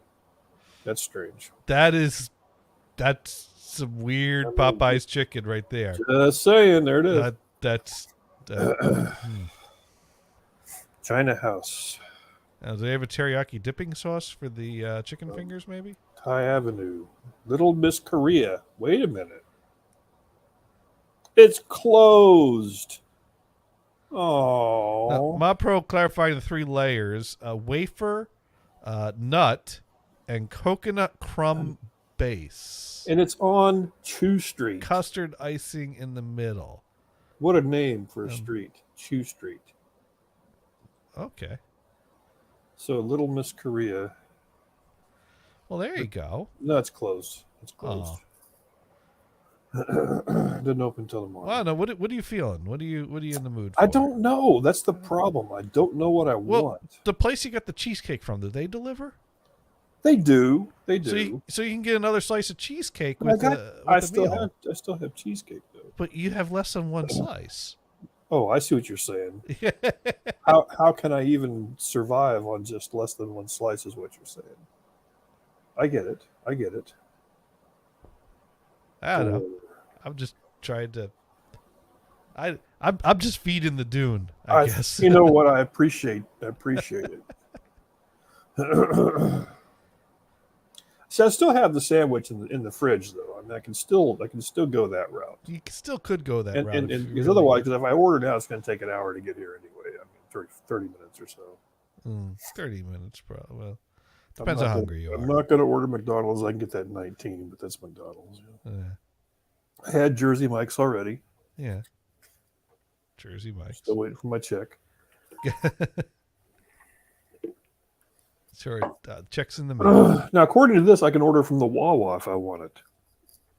That's strange. That's some weird Popeyes chicken right there. Just saying, there it is. That's China House. Now, do they have a teriyaki dipping sauce for the chicken fingers, maybe? Thai Avenue. Little Miss Korea. Wait a minute. It's closed. Oh. Mod Pro clarifying the 3 layers: wafer, nut, and coconut crumb base. And it's on Chew Street. Custard icing in the middle. What a name for a street. Chew Street. Okay. So Little Miss Korea. Well, there you go. No, it's closed. It's closed. Didn't open until tomorrow. Well, no. What are you feeling? What are you in the mood for? I don't know. That's the problem. I don't know what I want. The place you got the cheesecake from, do they deliver? They do. They do. So you can get another slice of cheesecake with I the still meal. have cheesecake though. But you have less than one slice. Oh, I see what you're saying. How can I even survive on just less than one slice is what you're saying. I get it. I don't know. I'm just trying to. I'm just feeding the Dune, I guess. You know what? I appreciate it. See, I still have the sandwich in the fridge though. I mean, I can still go that route. You still could go that route. And because otherwise, because if I order now, it's going to take an hour to get here anyway. I mean, 30 minutes or so. 30 minutes, probably. Well, Depends how hungry you are. I'm not going to order McDonald's. I can get that 19, but that's McDonald's. Yeah. I had Jersey Mike's already. Yeah. Jersey Mike's. Still waiting for my check. Sure. Checks in the mail. Now, according to this, I can order from the Wawa if I want it.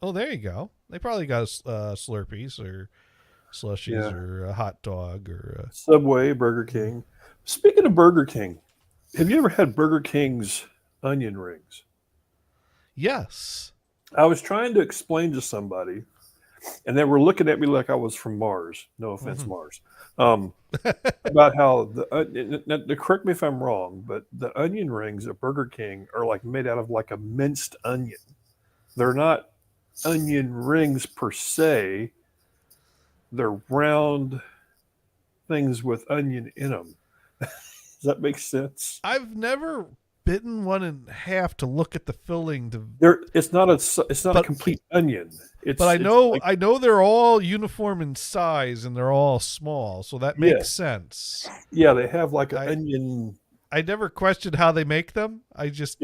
Oh, there you go. They probably got Slurpees or slushies or a hot dog or Subway, Burger King. Speaking of Burger King, have you ever had Burger King's onion rings? Yes. I was trying to explain to somebody, and they were looking at me like I was from Mars. No offense, Mars. About how correct me if I'm wrong, but the onion rings at Burger King are like made out of like a minced onion. They're not onion rings per se. They're round things with onion in them. Does that make sense? I've never bitten one in half to look at the filling. It's not a complete onion. But I know they're all uniform in size and they're all small, so that makes sense. Yeah, they have like an onion. I never questioned how they make them. I just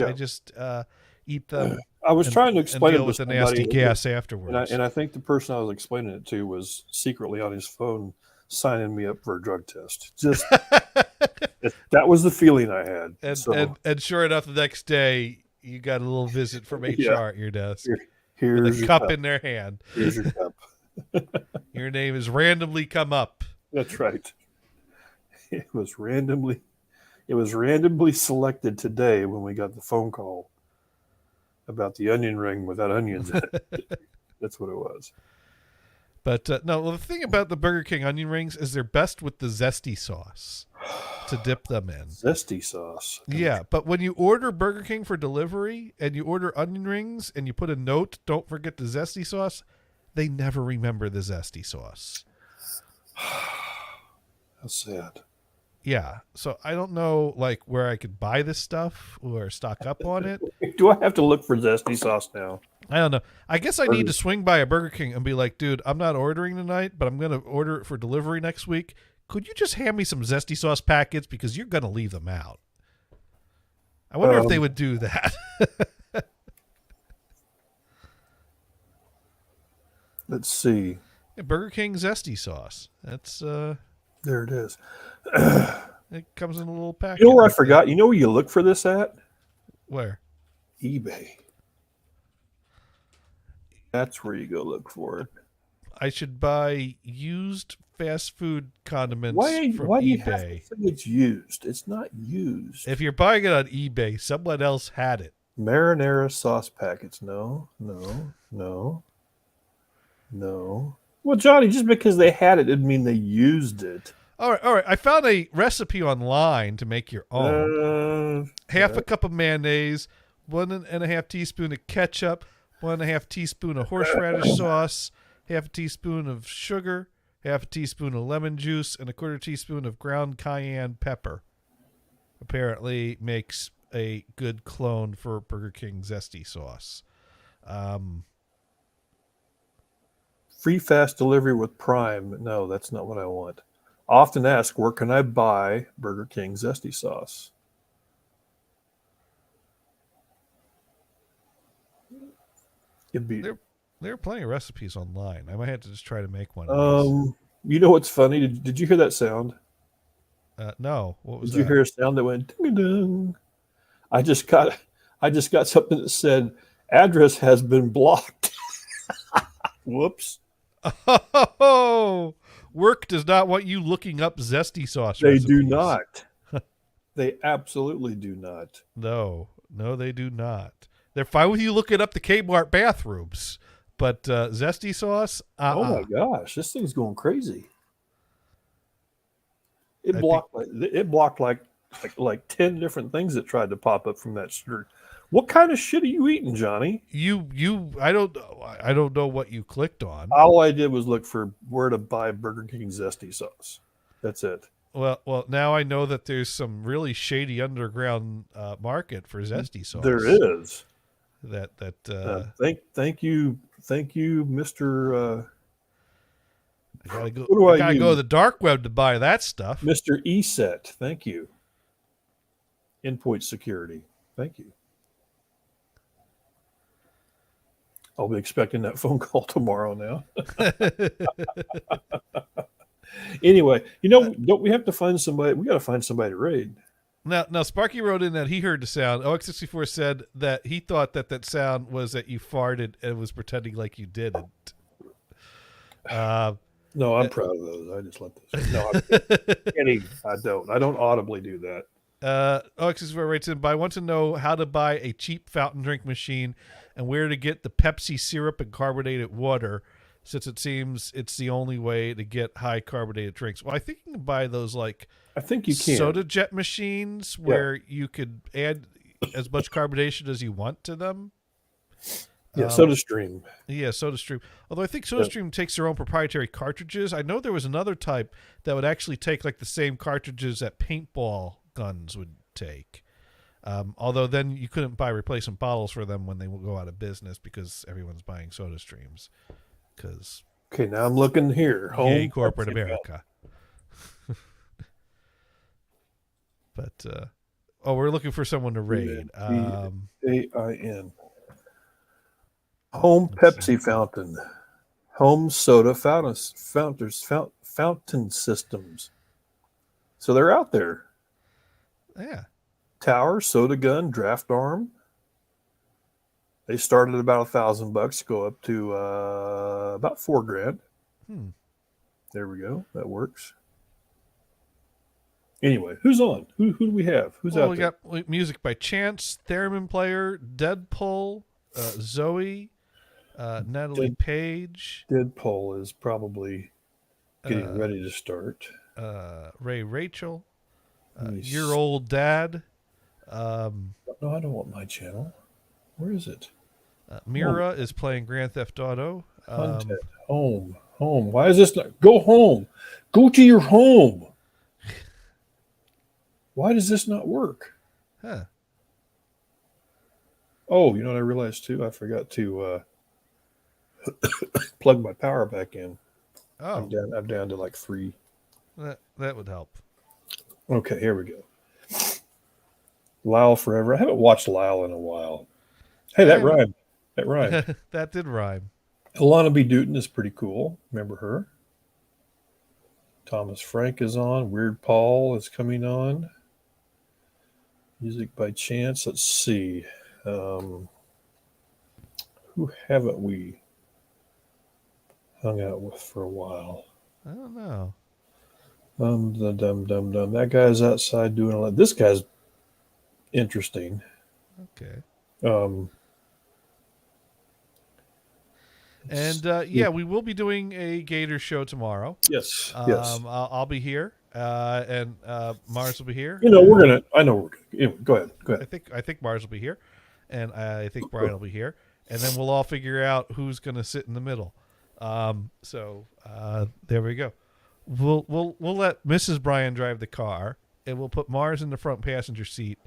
eat them. I was trying to explain it it with the nasty gas afterwards. And I think the person I was explaining it to was secretly on his phone signing me up for a drug test. Just that was the feeling I had. And sure enough, the next day you got a little visit from HR at your desk. Here's with a cup in their hand. Here's your cup. Your name has randomly come up. That's right. It was randomly selected today when we got the phone call about the onion ring without onions in it. That's what it was. But no, the thing about the Burger King onion rings is they're best with the zesty sauce to dip them in. Zesty sauce. Yeah, but when you order Burger King for delivery and you order onion rings and you put a note, don't forget the zesty sauce, they never remember the zesty sauce. How sad. Yeah, so I don't know like where I could buy this stuff or stock up on it. Do I have to look for zesty sauce now? I don't know. I guess I need to swing by a Burger King and be like, dude, I'm not ordering tonight, but I'm going to order it for delivery next week. Could you just hand me some zesty sauce packets because you're going to leave them out? I wonder if they would do that. Let's see. Yeah, Burger King zesty sauce. That's there it is. It comes in a little packet. You know where I forgot? You know where you look for this at? Where? eBay. That's where you go look for it. I should buy used fast food condiments why from do you eBay. have to say it's used? It's not used. If you're buying it on eBay, someone else had it. Marinara sauce packets. No. Well, Johnny, just because they had it didn't mean they used it. All right. I found a recipe online to make your own. Half a cup of mayonnaise, 1.5 teaspoon of ketchup, 1.5 teaspoon of horseradish sauce, half a teaspoon of sugar, half a teaspoon of lemon juice, and 1/4 teaspoon of ground cayenne pepper. Apparently makes a good clone for Burger King zesty sauce. Free fast delivery with Prime. No, that's not what I want. Often ask, where can I buy Burger King zesty sauce? There are plenty of recipes online. I might have to just try to make one. You know what's funny? Did you hear that sound? No. What was that? Did you hear a sound that went ding-a-ding? I just got something that said address has been blocked. Whoops. Oh, work does not want you looking up zesty sauce recipes. They do not. They absolutely do not. No, they do not. They're fine with you looking up the Kmart bathrooms, but zesty sauce? Oh my gosh, this thing's going crazy. It blocked like 10 different things that tried to pop up from that street. What kind of shit are you eating, Johnny? I don't know what you clicked on. All I did was look for where to buy Burger King zesty sauce. That's it. Well, now I know that there's some really shady underground market for zesty sauce. There is. Thank you, Mr. I gotta go to the dark web to buy that stuff. Mr. ESET, thank you. Endpoint security. Thank you. I'll be expecting that phone call tomorrow now. Anyway, don't we have to find somebody? We got to find somebody to raid. Now, Sparky wrote in that he heard the sound. OX64 said that he thought that sound was that you farted and was pretending like you didn't. No, I'm proud of those. I just let those. No, I'm kidding. I don't. I don't audibly do that. OX64 writes in, but I want to know how to buy a cheap fountain drink machine and where to get the Pepsi syrup and carbonated water, since it seems it's the only way to get high carbonated drinks. Well, I think you can buy those I think you can. soda jet machines where you could add as much carbonation as you want to them. Yeah, SodaStream. Yeah, SodaStream. Although I think SodaStream takes their own proprietary cartridges. I know there was another type that would actually take like the same cartridges that paintball guns would take. Although then you couldn't buy replacement bottles for them when they will go out of business because everyone's buying SodaStreams. Okay, now I'm looking here. Home Yay, corporate America. But we're looking for someone to raid. AIN. Home Pepsi fountain. Home soda fountain systems. So they're out there. Yeah. Tower, soda gun, draft arm. They started at about $1,000, go up to about $4,000. There we go. That works. Anyway, who's on? Who do we have? Who's out there? We got music by Chance, Theremin Player, Deadpool, Zoe, Natalie Page. Deadpool is probably getting ready to start. Ray Rachel, Your Old Dad. No, I don't want my channel. Where is it? Mira is playing Grand Theft Auto. Content. Home. Why is this not? Go home. Go to your home. Why does this not work? Huh. Oh, you know what I realized too? I forgot to plug my power back in. Oh. I'm down to like 3. That would help. Okay, here we go. Lyle Forever. I haven't watched Lyle in a while. Hey, that rhymed. That did rhyme. Alana B. Dutton is pretty cool. Remember her? Thomas Frank is on. Weird Paul is coming on. Music by Chance. Let's see. Who haven't we hung out with for a while? I don't know. That guy's outside doing all that. This guy's interesting. Okay. We will be doing a Gator show tomorrow. Yes. I'll be here, and Mars will be here. I know we're gonna. Anyway, go ahead. I think Mars will be here, and I think Brian will be here, and then we'll all figure out who's gonna sit in the middle. So there we go. We'll let Mrs. Brian drive the car, and we'll put Mars in the front passenger seat,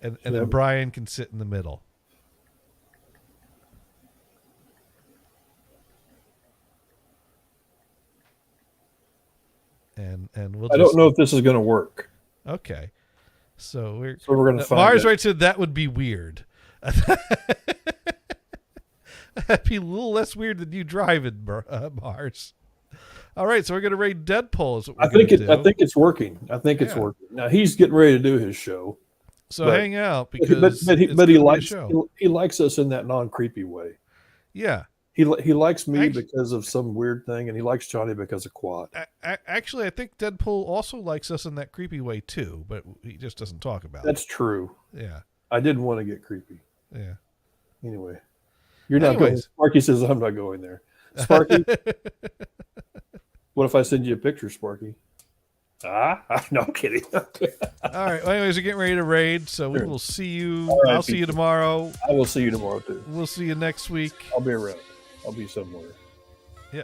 and then Brian can sit in the middle. And we'll. I don't know if this is going to work. Okay, so we're going to find Mars out. right said that would be weird. That'd be a little less weird than you driving, Mars. All right, so we're going to raid Deadpool. Is what we're I think it's working. It's working. Now he's getting ready to do his show. So hang out because he likes us in that non-creepy way. Yeah. He likes me because of some weird thing, and he likes Johnny because of Quad. Actually, I think Deadpool also likes us in that creepy way too, but he just doesn't talk about it. That's true. Yeah. I didn't want to get creepy. Yeah. Anyway, you're not going. Sparky says I'm not going there. Sparky, what if I send you a picture, Sparky? No, I'm kidding. All right. Well, anyways, we're getting ready to raid, so we will see you. Right, I'll see you tomorrow. I will see you tomorrow too. We'll see you next week. I'll be around. I'll be somewhere. Yeah.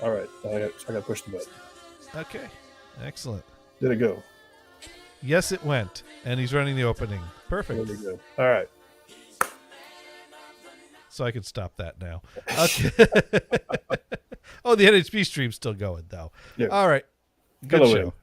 All right. I got to push the button. Okay. Excellent. Did it go? Yes, it went. And he's running the opening. Perfect. There we go. All right. So I can stop that now. Okay. Oh, the NHP stream's still going, though. Yeah. All right. Good show.